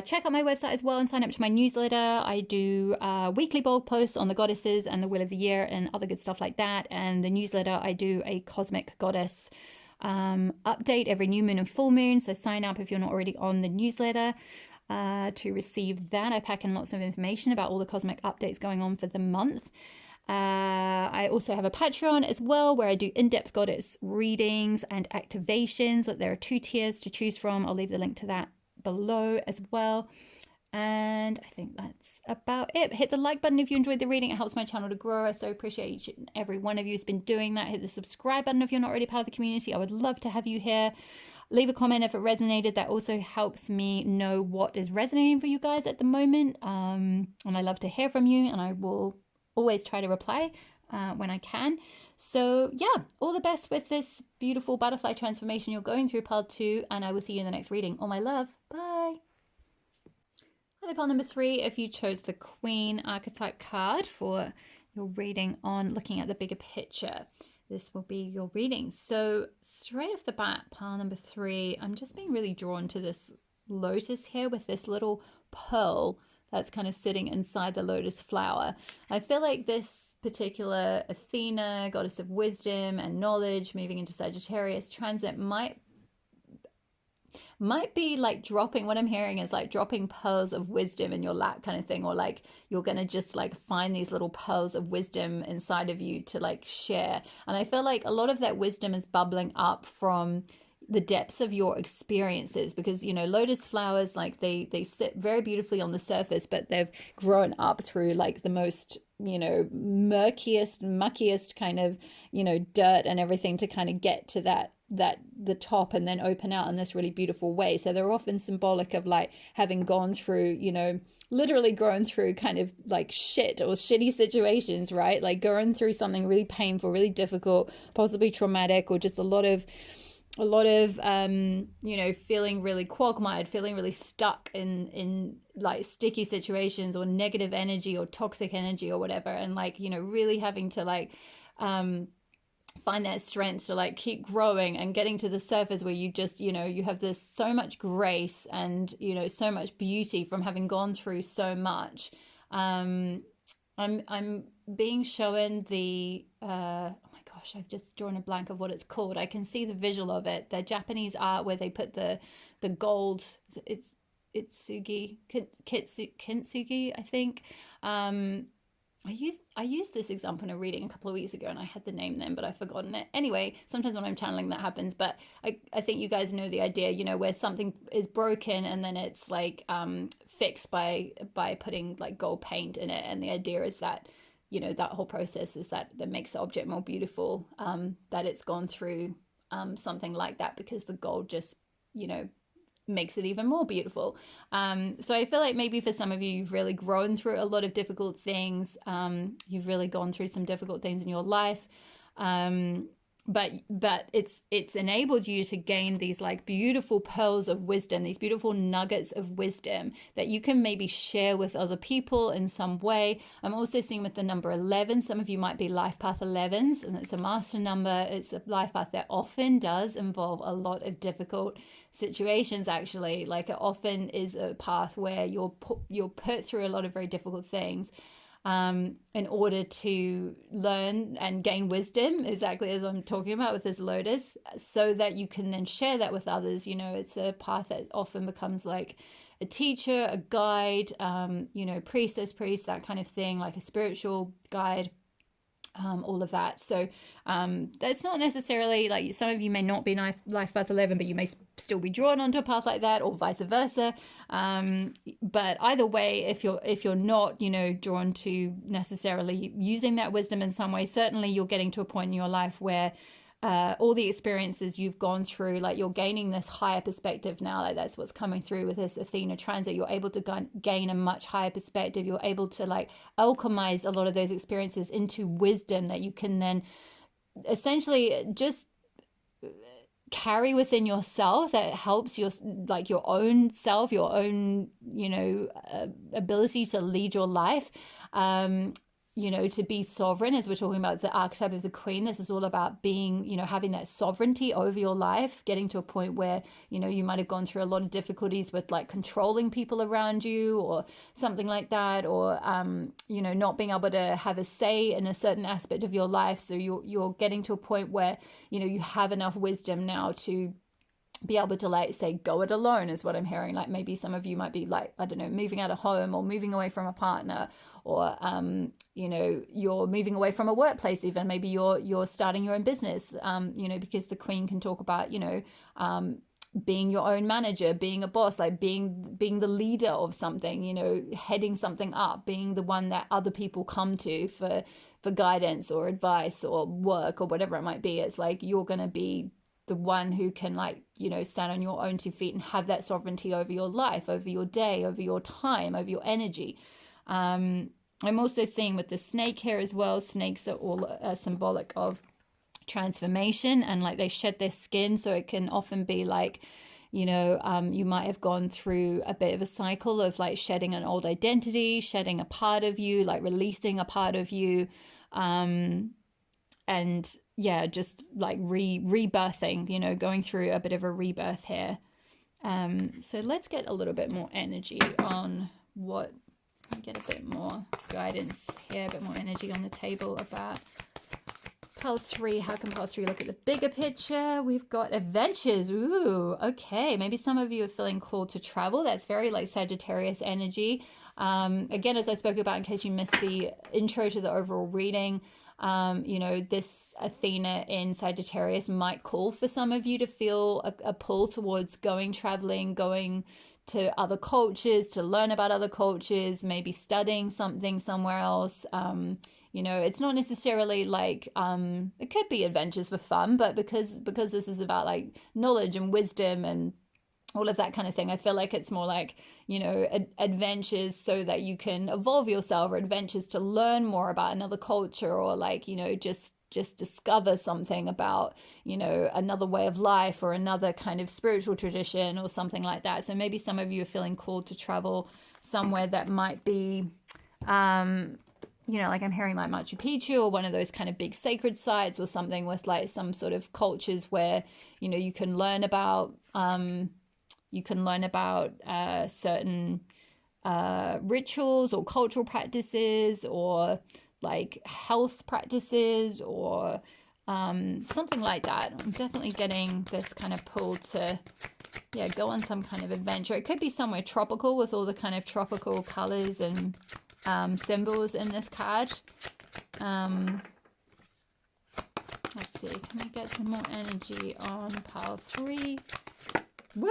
Check out my website as well and sign up to my newsletter. I do weekly blog posts on the goddesses and the wheel of the year and other good stuff like that. And the newsletter, I do a cosmic goddess update every new moon and full moon. So sign up if you're not already on the newsletter. to receive that. I pack in lots of information about all the cosmic updates going on for the month. I also have a Patreon as well, where I do in-depth goddess readings and activations. There are 2 tiers to choose from. I'll leave the link to that below as well. And I think that's about it. Hit the like button if you enjoyed the reading. It helps my channel to grow. I so appreciate each and every one of you who's been doing that. Hit the subscribe button if you're not already part of the community. I would love to have you here. Leave a comment if it resonated. That also helps me know what is resonating for you guys at the moment. And I love to hear from you, and I will always try to reply when I can. So yeah, all the best with this beautiful butterfly transformation you're going through, part 2, and I will see you in the next reading. All my love. Bye. Hi, pile number 3, if you chose the Queen archetype card for your reading on looking at the bigger picture, this will be your reading. So straight off the bat, pile number 3, I'm just being really drawn to this lotus here with this little pearl that's kind of sitting inside the lotus flower. I feel like this particular Athena, goddess of wisdom and knowledge, moving into Sagittarius transit might be like dropping, what I'm hearing is like dropping pearls of wisdom in your lap kind of thing, or like you're gonna just like find these little pearls of wisdom inside of you to like share. And I feel like a lot of that wisdom is bubbling up from the depths of your experiences, because you know, lotus flowers, like they sit very beautifully on the surface, but they've grown up through like the most, you know, murkiest, muckiest kind of, you know, dirt and everything to kind of get to the top and then open out in this really beautiful way. So they're often symbolic of like having gone through, you know, literally grown through kind of like shit or shitty situations, right? Like going through something really painful, really difficult, possibly traumatic, or just a lot of you know, feeling really quagmired, feeling really stuck in like sticky situations or negative energy or toxic energy or whatever, and like, you know, really having to like find that strength to like keep growing and getting to the surface where you just, you know, you have this so much grace and, you know, so much beauty from having gone through so much. I'm being shown the oh my gosh, I've just drawn a blank of what it's called. I can see the visual of it, the Japanese art where they put the gold, it's kintsugi, I think. I used this example in a reading a couple of weeks ago, and I had the name then, but I've forgotten it. Anyway, sometimes when I'm channeling that happens, but I think you guys know the idea, you know, where something is broken and then it's like fixed by putting like gold paint in it. And the idea is that, you know, that whole process is that makes the object more beautiful, that it's gone through something like that, because the gold just, you know, makes it even more beautiful. So I feel like maybe for some of you, you've really grown through a lot of difficult things. You've really gone through some difficult things in your life. But it's enabled you to gain these like beautiful pearls of wisdom, these beautiful nuggets of wisdom that you can maybe share with other people in some way. I'm also seeing with the number 11, some of you might be life path 11s, and it's a master number. It's a life path that often does involve a lot of difficult situations, actually. Like it often is a path where you're put through a lot of very difficult things in order to learn and gain wisdom, exactly as I'm talking about with this lotus, so that you can then share that with others. You know, it's a path that often becomes like a teacher, a guide, you know, priestess, priest, that kind of thing, like a spiritual guide. All of that. So that's not necessarily like, some of you may not be life path 11, but you may still be drawn onto a path like that, or vice versa. But either way, if you're not, you know, drawn to necessarily using that wisdom in some way, certainly you're getting to a point in your life where all the experiences you've gone through, like you're gaining this higher perspective now. Like that's what's coming through with this Athena transit. You're able to gain a much higher perspective. You're able to like alchemize a lot of those experiences into wisdom that you can then essentially just carry within yourself, that helps your like your own self, your own, you know, ability to lead your life. You know, to be sovereign, as we're talking about the archetype of the queen. This is all about being, you know, having that sovereignty over your life, getting to a point where, you know, you might have gone through a lot of difficulties with like controlling people around you or something like that, or, you know, not being able to have a say in a certain aspect of your life. So you're getting to a point where, you know, you have enough wisdom now to be able to like say go it alone is what I'm hearing. Like maybe some of you might be like, I don't know, moving out of home or moving away from a partner, or you know, you're moving away from a workplace. Even maybe you're starting your own business, you know, because the Queen can talk about, you know, being your own manager, being a boss, like being the leader of something, you know, heading something up, being the one that other people come to for guidance or advice or work or whatever it might be. It's like you're going to be the one who can, like, you know, stand on your own 2 feet and have that sovereignty over your life, over your day, over your time, over your energy. I'm also seeing with the snake here as well, snakes are all symbolic of transformation, and like they shed their skin, so it can often be like, you know, you might have gone through a bit of a cycle of like shedding an old identity, shedding a part of you, like releasing a part of you, and yeah, just like rebirthing, you know, going through a bit of a rebirth here. So let's get a little bit more energy on what, get a bit more guidance here, a bit more energy on the table about Pulse 3. How can Pulse 3 look at the bigger picture? We've got adventures. Ooh, okay. Maybe some of you are feeling called to travel. That's very like Sagittarius energy. Again, as I spoke about, in case you missed the intro to the overall reading, you know, this Athena in Sagittarius might call for some of you to feel a pull towards going traveling, going to other cultures, to learn about other cultures, maybe studying something somewhere else. You know, it's not necessarily like, it could be adventures for fun, but because this is about like knowledge and wisdom and all of that kind of thing, I feel like it's more like, you know, adventures so that you can evolve yourself, or adventures to learn more about another culture, or like, you know, just discover something about, you know, another way of life or another kind of spiritual tradition or something like that. So maybe some of you are feeling called to travel somewhere that might be, you know, like I'm hearing like Machu Picchu or one of those kind of big sacred sites, or something with like some sort of cultures where, you know, you can learn about certain rituals or cultural practices, or like health practices, or something like that. I'm definitely getting this kind of pull to, yeah, go on some kind of adventure. It could be somewhere tropical with all the kind of tropical colors and symbols in this card. Let's see, can we get some more energy on pile 3? Woo!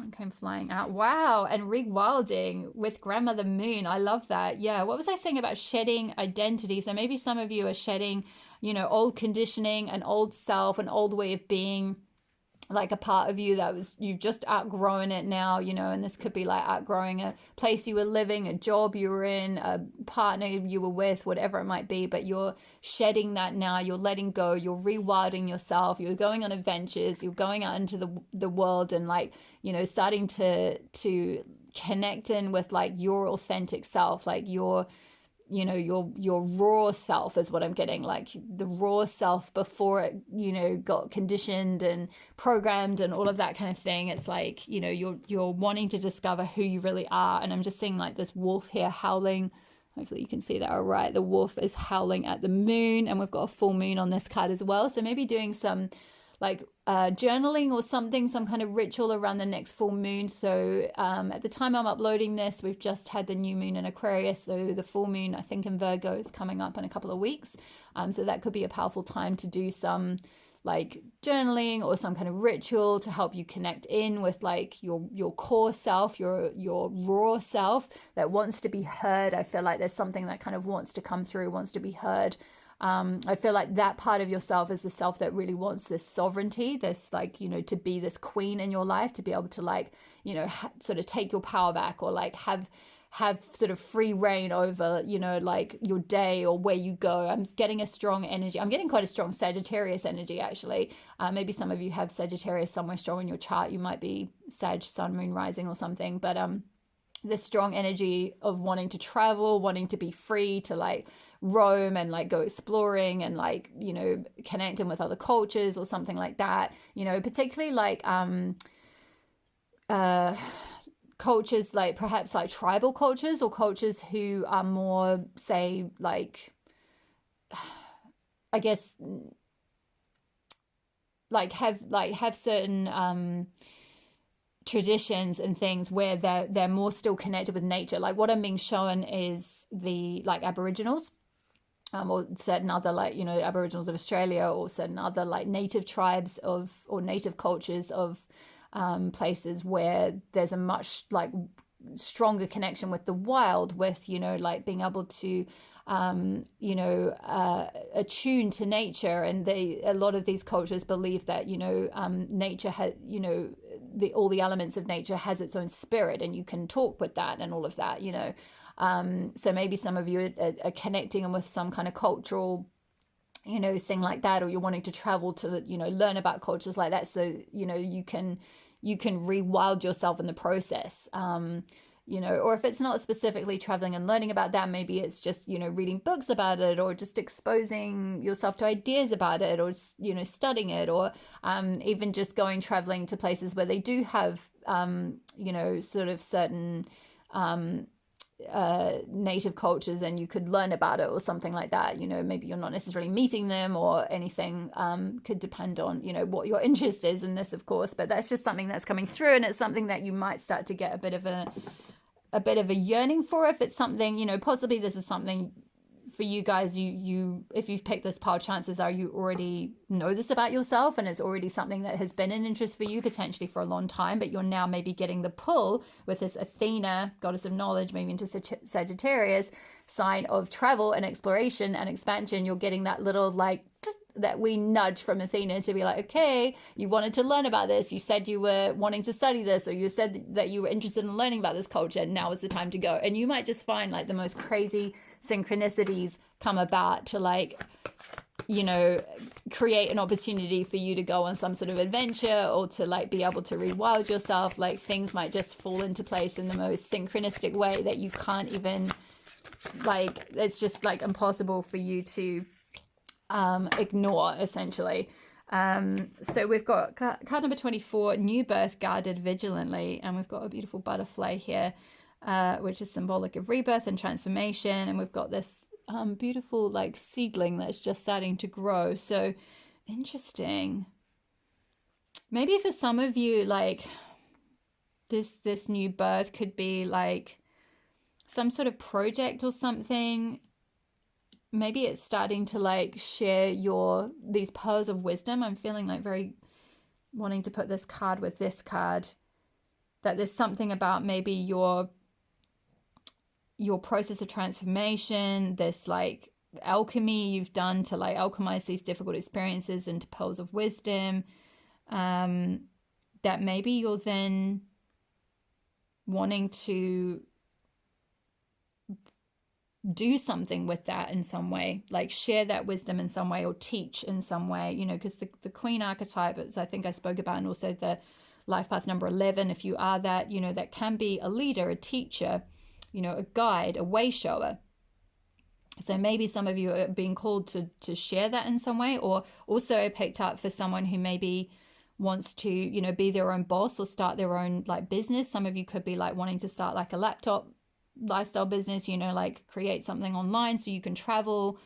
Okay, I'm flying out. Wow, and rewilding with Grandmother Moon. I love that. Yeah, what was I saying about shedding identity? So maybe some of you are shedding, you know, old conditioning, an old self, an old way of being, like a part of you that was, you've just outgrown it now, you know, and this could be like outgrowing a place you were living, a job you were in, a partner you were with, whatever it might be, but you're shedding that now, you're letting go, you're rewilding yourself, you're going on adventures, you're going out into the world, and like, you know, starting to connect in with like your authentic self, like your, you know, your raw self is what I'm getting, like the raw self before it, you know, got conditioned and programmed and all of that kind of thing. It's like, you know, you're wanting to discover who you really are. And I'm just seeing like this wolf here howling. Hopefully you can see that all right. The wolf is howling at the moon, and we've got a full moon on this card as well. So maybe doing some like journaling or something, some kind of ritual around the next full moon. So at the time I'm uploading this, we've just had the new moon in Aquarius. So the full moon, I think in Virgo, is coming up in a couple of weeks. So that could be a powerful time to do some like journaling or some kind of ritual to help you connect in with like your core self, your raw self that wants to be heard. I feel like there's something that kind of wants to come through, wants to be heard. I feel like that part of yourself is the self that really wants this sovereignty, this like, you know, to be this queen in your life, to be able to like, you know, sort of take your power back, or like have sort of free reign over, you know, like your day or where you go. I'm getting a strong energy. I'm getting quite a strong Sagittarius energy, actually. Maybe some of you have Sagittarius somewhere strong in your chart. You might be Sag, Sun, Moon, Rising or something, but this strong energy of wanting to travel, wanting to be free to like roam and like go exploring and like, you know, connecting with other cultures or something like that, you know, particularly like cultures like perhaps like tribal cultures, or cultures who are more, say, like, I guess have certain traditions and things where they're more still connected with nature. Like what I'm being shown is the like Aboriginals, or certain other like, you know, Aboriginals of Australia, or certain other like native tribes of, or native cultures of places where there's a much like stronger connection with the wild, with, you know, like being able to you know, attune to nature. And a lot of these cultures believe that, you know, nature has, you know, all the elements of nature has its own spirit, and you can talk with that and all of that, you know. So maybe some of you are connecting with some kind of cultural, you know, thing like that, or you're wanting to travel to, you know, learn about cultures like that, so, you know, you can rewild yourself in the process. You know, or if it's not specifically traveling and learning about that, maybe it's just, you know, reading books about it, or just exposing yourself to ideas about it, or, you know, studying it, or even just going traveling to places where they do have, you know, sort of certain native cultures, and you could learn about it or something like that. You know, maybe you're not necessarily meeting them or anything, could depend on, you know, what your interest is in this, of course, but that's just something that's coming through, and it's something that you might start to get a bit of a yearning for. If it's something, you know, possibly this is something for you guys, you if you've picked this pile, chances are you already know this about yourself, and it's already something that has been an interest for you potentially for a long time, but you're now maybe getting the pull with this Athena, goddess of knowledge, maybe into Sagittarius, sign of travel and exploration and expansion. You're getting that little like that we nudge from Athena to be like, okay, you wanted to learn about this, you said you were wanting to study this, or you said that you were interested in learning about this culture, now is the time to go. And you might just find like the most crazy synchronicities come about to, like, you know, create an opportunity for you to go on some sort of adventure, or to like be able to rewild yourself. Like things might just fall into place in the most synchronistic way that you can't even, like, it's just like impossible for you to ignore, essentially. So we've got card number 24, new birth, guarded vigilantly, and we've got a beautiful butterfly here, which is symbolic of rebirth and transformation. And we've got this beautiful like seedling that's just starting to grow. So interesting. Maybe for some of you, like this new birth could be like some sort of project or something. Maybe it's starting to like share these pearls of wisdom. I'm feeling like very wanting to put this card with this card, that there's something about maybe your process of transformation, this like alchemy you've done to like alchemize these difficult experiences into pearls of wisdom, that maybe you're then wanting to do something with that in some way, like share that wisdom in some way, or teach in some way, you know, because the queen archetype, as I think I spoke about, and also the life path number 11, if you are that, you know, that can be a leader, a teacher, you know, a guide, a way shower. So maybe some of you are being called to share that in some way. Or also I picked up for someone who maybe wants to, you know, be their own boss or start their own like business. Some of you could be like wanting to start like a laptop lifestyle business, you know, like create something online so you can travel,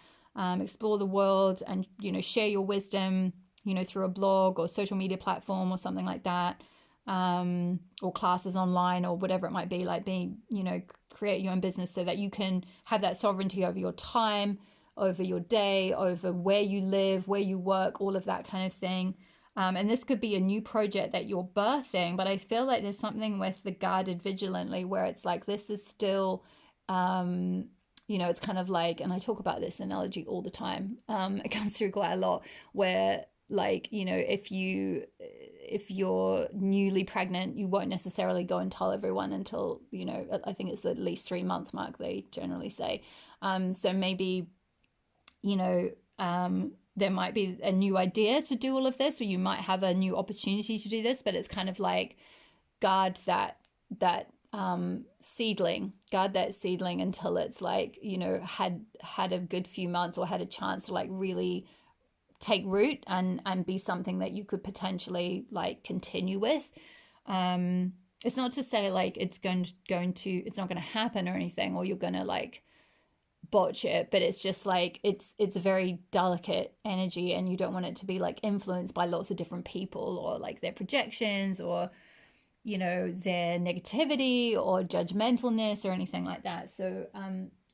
explore the world, and, you know, share your wisdom, you know, through a blog or social media platform or something like that, or classes online or whatever it might be, like being, you know, create your own business so that you can have that sovereignty over your time, over your day, over where you live, where you work, all of that kind of thing. And this could be a new project that you're birthing, but I feel like there's something with the guarded vigilantly where it's like this is still, you know, it's kind of like, and I talk about this analogy all the time, it comes through quite a lot, where like, you know, if you're newly pregnant, you won't necessarily go and tell everyone until, you know, I think it's at least 3-month mark, they generally say. So maybe, you know, there might be a new idea to do all of this, or you might have a new opportunity to do this, but it's kind of like guard that seedling until it's like, you know, had a good few months or had a chance to like really take root and be something that you could potentially like continue with. It's not to say like it's not going to happen or anything, or you're going to like botch it, but it's just like it's a very delicate energy, and you don't want it to be like influenced by lots of different people, or like their projections, or their negativity or judgmentalness or anything like that. So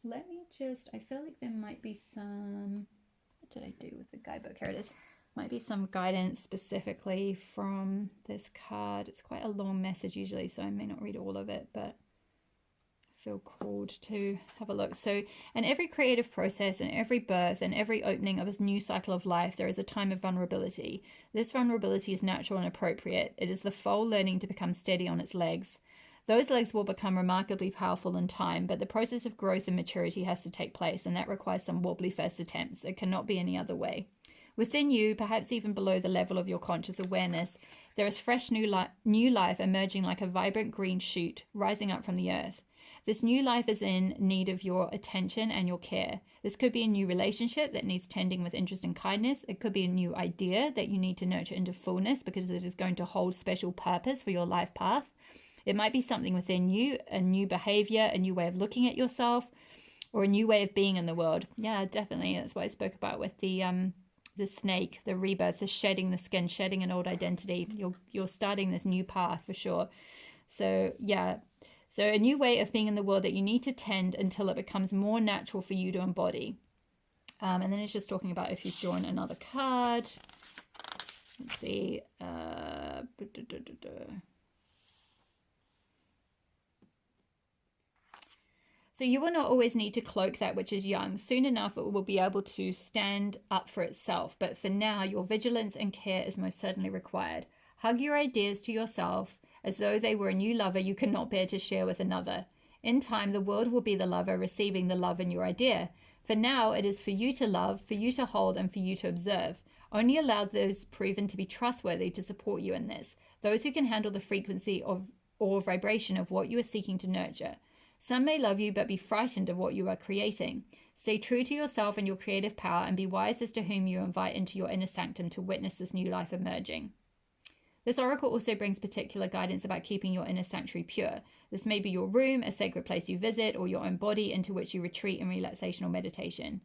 let me just, I feel like there might be some, what did I do with the guidebook? Here it is. Might be some guidance specifically from this card. It's quite a long message usually, so I may not read all of it, but feel called to have a look. So in every creative process, in every birth, and every opening of a new cycle of life, there is a time of vulnerability. This vulnerability is natural and appropriate. It is the foal learning to become steady on its legs. Those legs will become remarkably powerful in time, but the process of growth and maturity has to take place, and that requires some wobbly first attempts. It cannot be any other way. Within you, perhaps even below the level of your conscious awareness, there is fresh new life emerging like a vibrant green shoot rising up from the earth. This new life is in need of your attention and your care. This could be a new relationship that needs tending with interest and kindness. It could be a new idea that you need to nurture into fullness because it is going to hold special purpose for your life path. It might be something within you, a new behavior, a new way of looking at yourself, or a new way of being in the world. Yeah, definitely. That's what I spoke about with the snake, the rebirth, the shedding the skin, shedding an old identity. You're starting this new path for sure. So yeah. So a new way of being in the world that you need to tend until it becomes more natural for you to embody. And then it's just talking about if you've drawn another card. Let's see. So you will not always need to cloak that which is young. Soon enough, it will be able to stand up for itself. But for now, your vigilance and care is most certainly required. Hug your ideas to yourself as though they were a new lover you cannot bear to share with another. In time, the world will be the lover receiving the love in your idea. For now, it is for you to love, for you to hold, and for you to observe. Only allow those proven to be trustworthy to support you in this, those who can handle the frequency of or vibration of what you are seeking to nurture. Some may love you but be frightened of what you are creating. Stay true to yourself and your creative power, and be wise as to whom you invite into your inner sanctum to witness this new life emerging. This oracle also brings particular guidance about keeping your inner sanctuary pure. This may be your room, a sacred place you visit, or your own body into which you retreat in relaxation or meditation.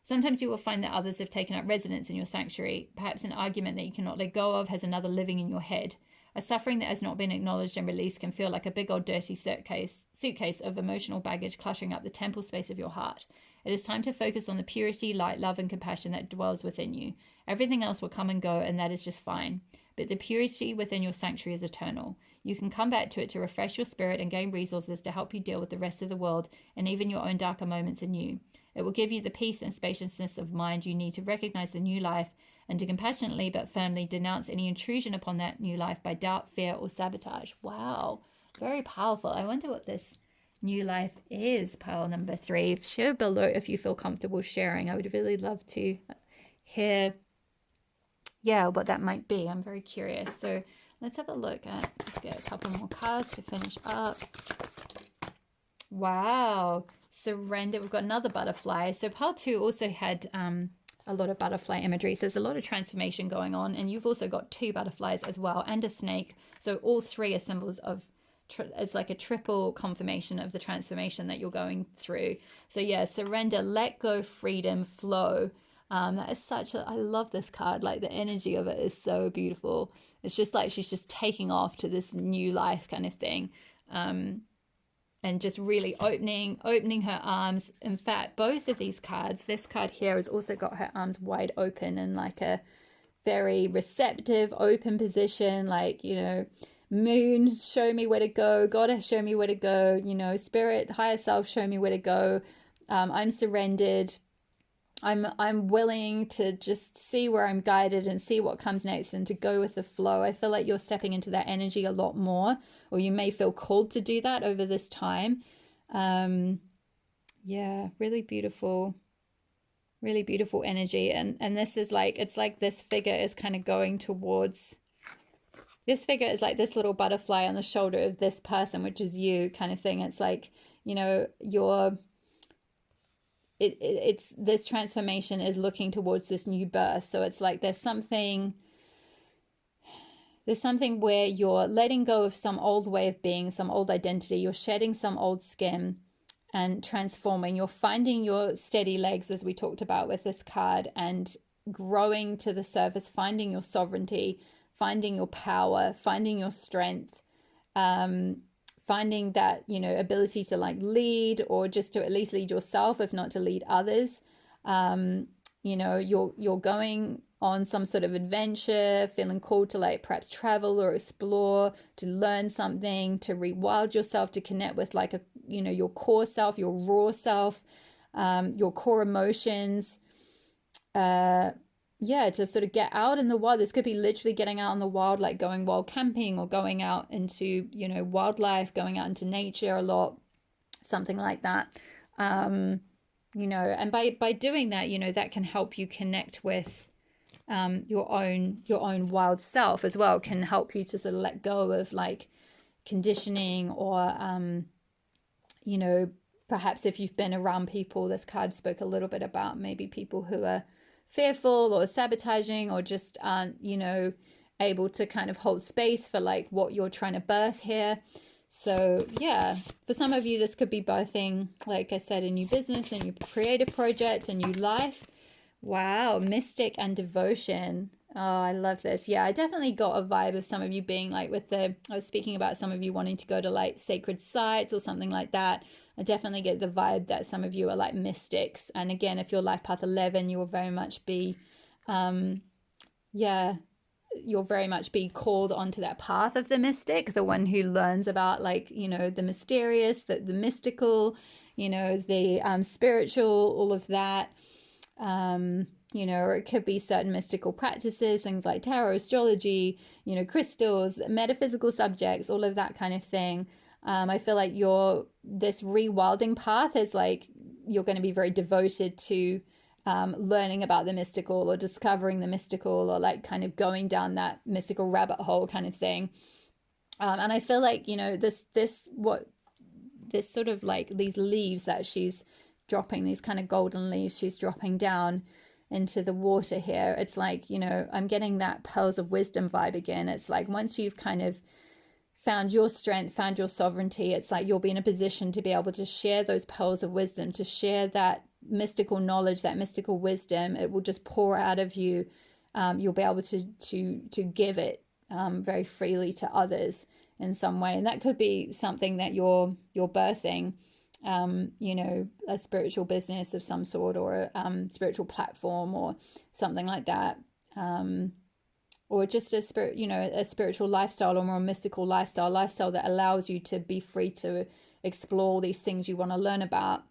Sometimes you will find that others have taken up residence in your sanctuary. Perhaps an argument that you cannot let go of has another living in your head. A suffering that has not been acknowledged and released can feel like a big old dirty suitcase of emotional baggage cluttering up the temple space of your heart. It is time to focus on the purity, light, love, and compassion that dwells within you. Everything else will come and go, and that is just fine. But the purity within your sanctuary is eternal. You can come back to it to refresh your spirit and gain resources to help you deal with the rest of the world and even your own darker moments anew. It will give you the peace and spaciousness of mind you need to recognize the new life and to compassionately but firmly denounce any intrusion upon that new life by doubt, fear, or sabotage. Wow, very powerful. I wonder what this new life is, pile number 3. Share below if you feel comfortable sharing. I would really love to hear what that might be. I'm very curious. So let's have a look at, let's get a couple more cards to finish up. Wow, surrender. We've got another butterfly. So pile 2 also had a lot of butterfly imagery. So there's a lot of transformation going on, and you've also got 2 butterflies as well and a snake. So all 3 are symbols of it's like a triple confirmation of the transformation that you're going through. So yeah, surrender, let go, freedom, flow. That is such a, I love this card. Like the energy of it is so beautiful. It's just like she's just taking off to this new life kind of thing. And just really opening her arms. In fact, both of these cards, this card here has also got her arms wide open and like a very receptive, open position. Like, moon, show me where to go. Goddess, show me where to go. Spirit, higher self, show me where to go. I'm surrendered. I'm willing to just see where I'm guided and see what comes next and to go with the flow. I feel like you're stepping into that energy a lot more, or you may feel called to do that over this time. Yeah, really beautiful energy. And this is like, it's like this figure is kind of going towards, this figure is like this little butterfly on the shoulder of this person, which is you kind of thing. It's like, it's this transformation is looking towards this new birth. So it's like there's something where you're letting go of some old way of being, some old identity. You're shedding some old skin, and transforming. You're finding your steady legs, as we talked about with this card, and growing to the surface, finding your sovereignty, finding your power, finding your strength, finding that, you know, ability to like lead, or just to at least lead yourself, if not to lead others. You know, you're going on some sort of adventure, feeling called to like perhaps travel or explore, to learn something, to rewild yourself, to connect with like a, you know, your core self, your raw self, your core emotions. Yeah, to sort of get out in the wild. This could be literally getting out in the wild, like going wild camping, or going out into, you know, wildlife, going out into nature a lot, something like that. You know, and by doing that, you know, that can help you connect with your own wild self as well. It can help you to sort of let go of like conditioning, or you know, perhaps if you've been around people, this card spoke a little bit about maybe people who are fearful or sabotaging, or just aren't, you know, able to kind of hold space for like what you're trying to birth here. So yeah, for some of you, this could be birthing, like I said, a new business, a new creative project, a new life. Wow, mystic and devotion. Oh, I love this. Yeah, I definitely got a vibe of some of you being like with the, I was speaking about some of you wanting to go to like sacred sites or something like that. I definitely get the vibe that some of you are like mystics. And again, if you're life path 11, you will very much be, yeah, you'll very much be called onto that path of the mystic, the one who learns about like, you know, the mysterious, the mystical, you know, the spiritual, all of that. You know, or it could be certain mystical practices, things like tarot, astrology, you know, crystals, metaphysical subjects, all of that kind of thing. I feel like this rewilding path is like, you're going to be very devoted to learning about the mystical, or discovering the mystical, or like kind of going down that mystical rabbit hole kind of thing. And I feel like, you know, this sort of like these leaves that she's dropping, these kind of golden leaves she's dropping down into the water here. It's like, you know, I'm getting that pearls of wisdom vibe again. It's like once you've kind of found your strength, found your sovereignty, it's like you'll be in a position to be able to share those pearls of wisdom, to share that mystical knowledge, that mystical wisdom. It will just pour out of you. You'll be able to give it very freely to others in some way. And that could be something that you're birthing, you know, a spiritual business of some sort, or a spiritual platform, or something like that. Or just a spirit, you know, a spiritual lifestyle, or more mystical lifestyle that allows you to be free to explore these things you want to learn about.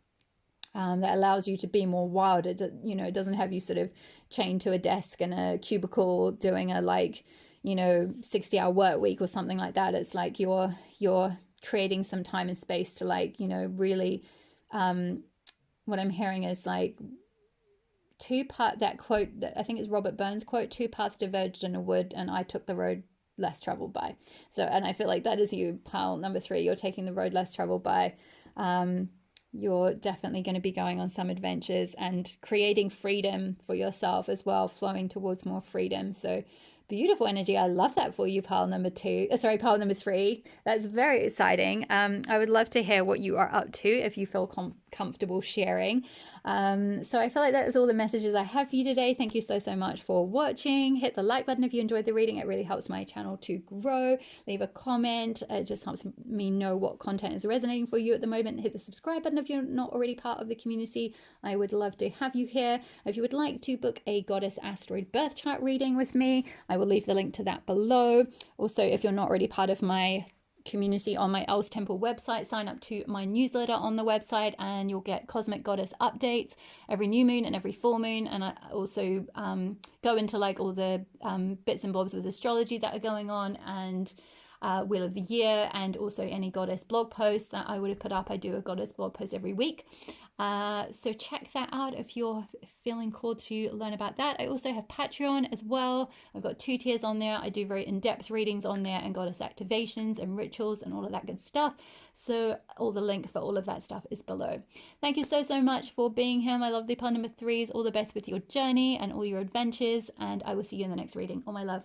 That allows you to be more wild. It, you know, it doesn't have you sort of chained to a desk in a cubicle doing a like, you know, 60-hour work week or something like that. It's like you're creating some time and space to like, you know, really, what I'm hearing is like that quote that I think it's Robert Burns' quote, 2 paths diverged in a wood and I took the road less traveled by. So, and I feel like that is you, pile number 3. You're taking the road less traveled by. You're definitely going to be going on some adventures and creating freedom for yourself as well, flowing towards more freedom. So beautiful energy. I love that for you, pile number 3. That's very exciting. I would love to hear what you are up to if you feel comfortable sharing. So I feel like that is all the messages I have for you today. Thank you so much for watching. Hit the like button if you enjoyed the reading. It really helps my channel to grow. Leave a comment. It just helps me know what content is resonating for you at the moment. Hit the subscribe button if you're not already part of the community. I would love to have you here. If you would like to book a Goddess Asteroid birth chart reading with me, I will leave the link to that below. Also, if you're not already part of my community on my Elle's Temple website, sign up to my newsletter on the website and you'll get Cosmic Goddess updates every new moon and every full moon. And I also go into like all the bits and bobs with astrology that are going on, and Wheel of the Year, and also any goddess blog posts that I would have put up. I do a goddess blog post every week. So check that out if you're feeling called to learn about that. I also have Patreon as well. I've got 2 tiers on there. I do very in-depth readings on there and goddess activations and rituals and all of that good stuff. So all the link for all of that stuff is below. Thank you so much for being here, my lovely pile number 3s. All the best with your journey and all your adventures, and I will see you in the next reading. All my love.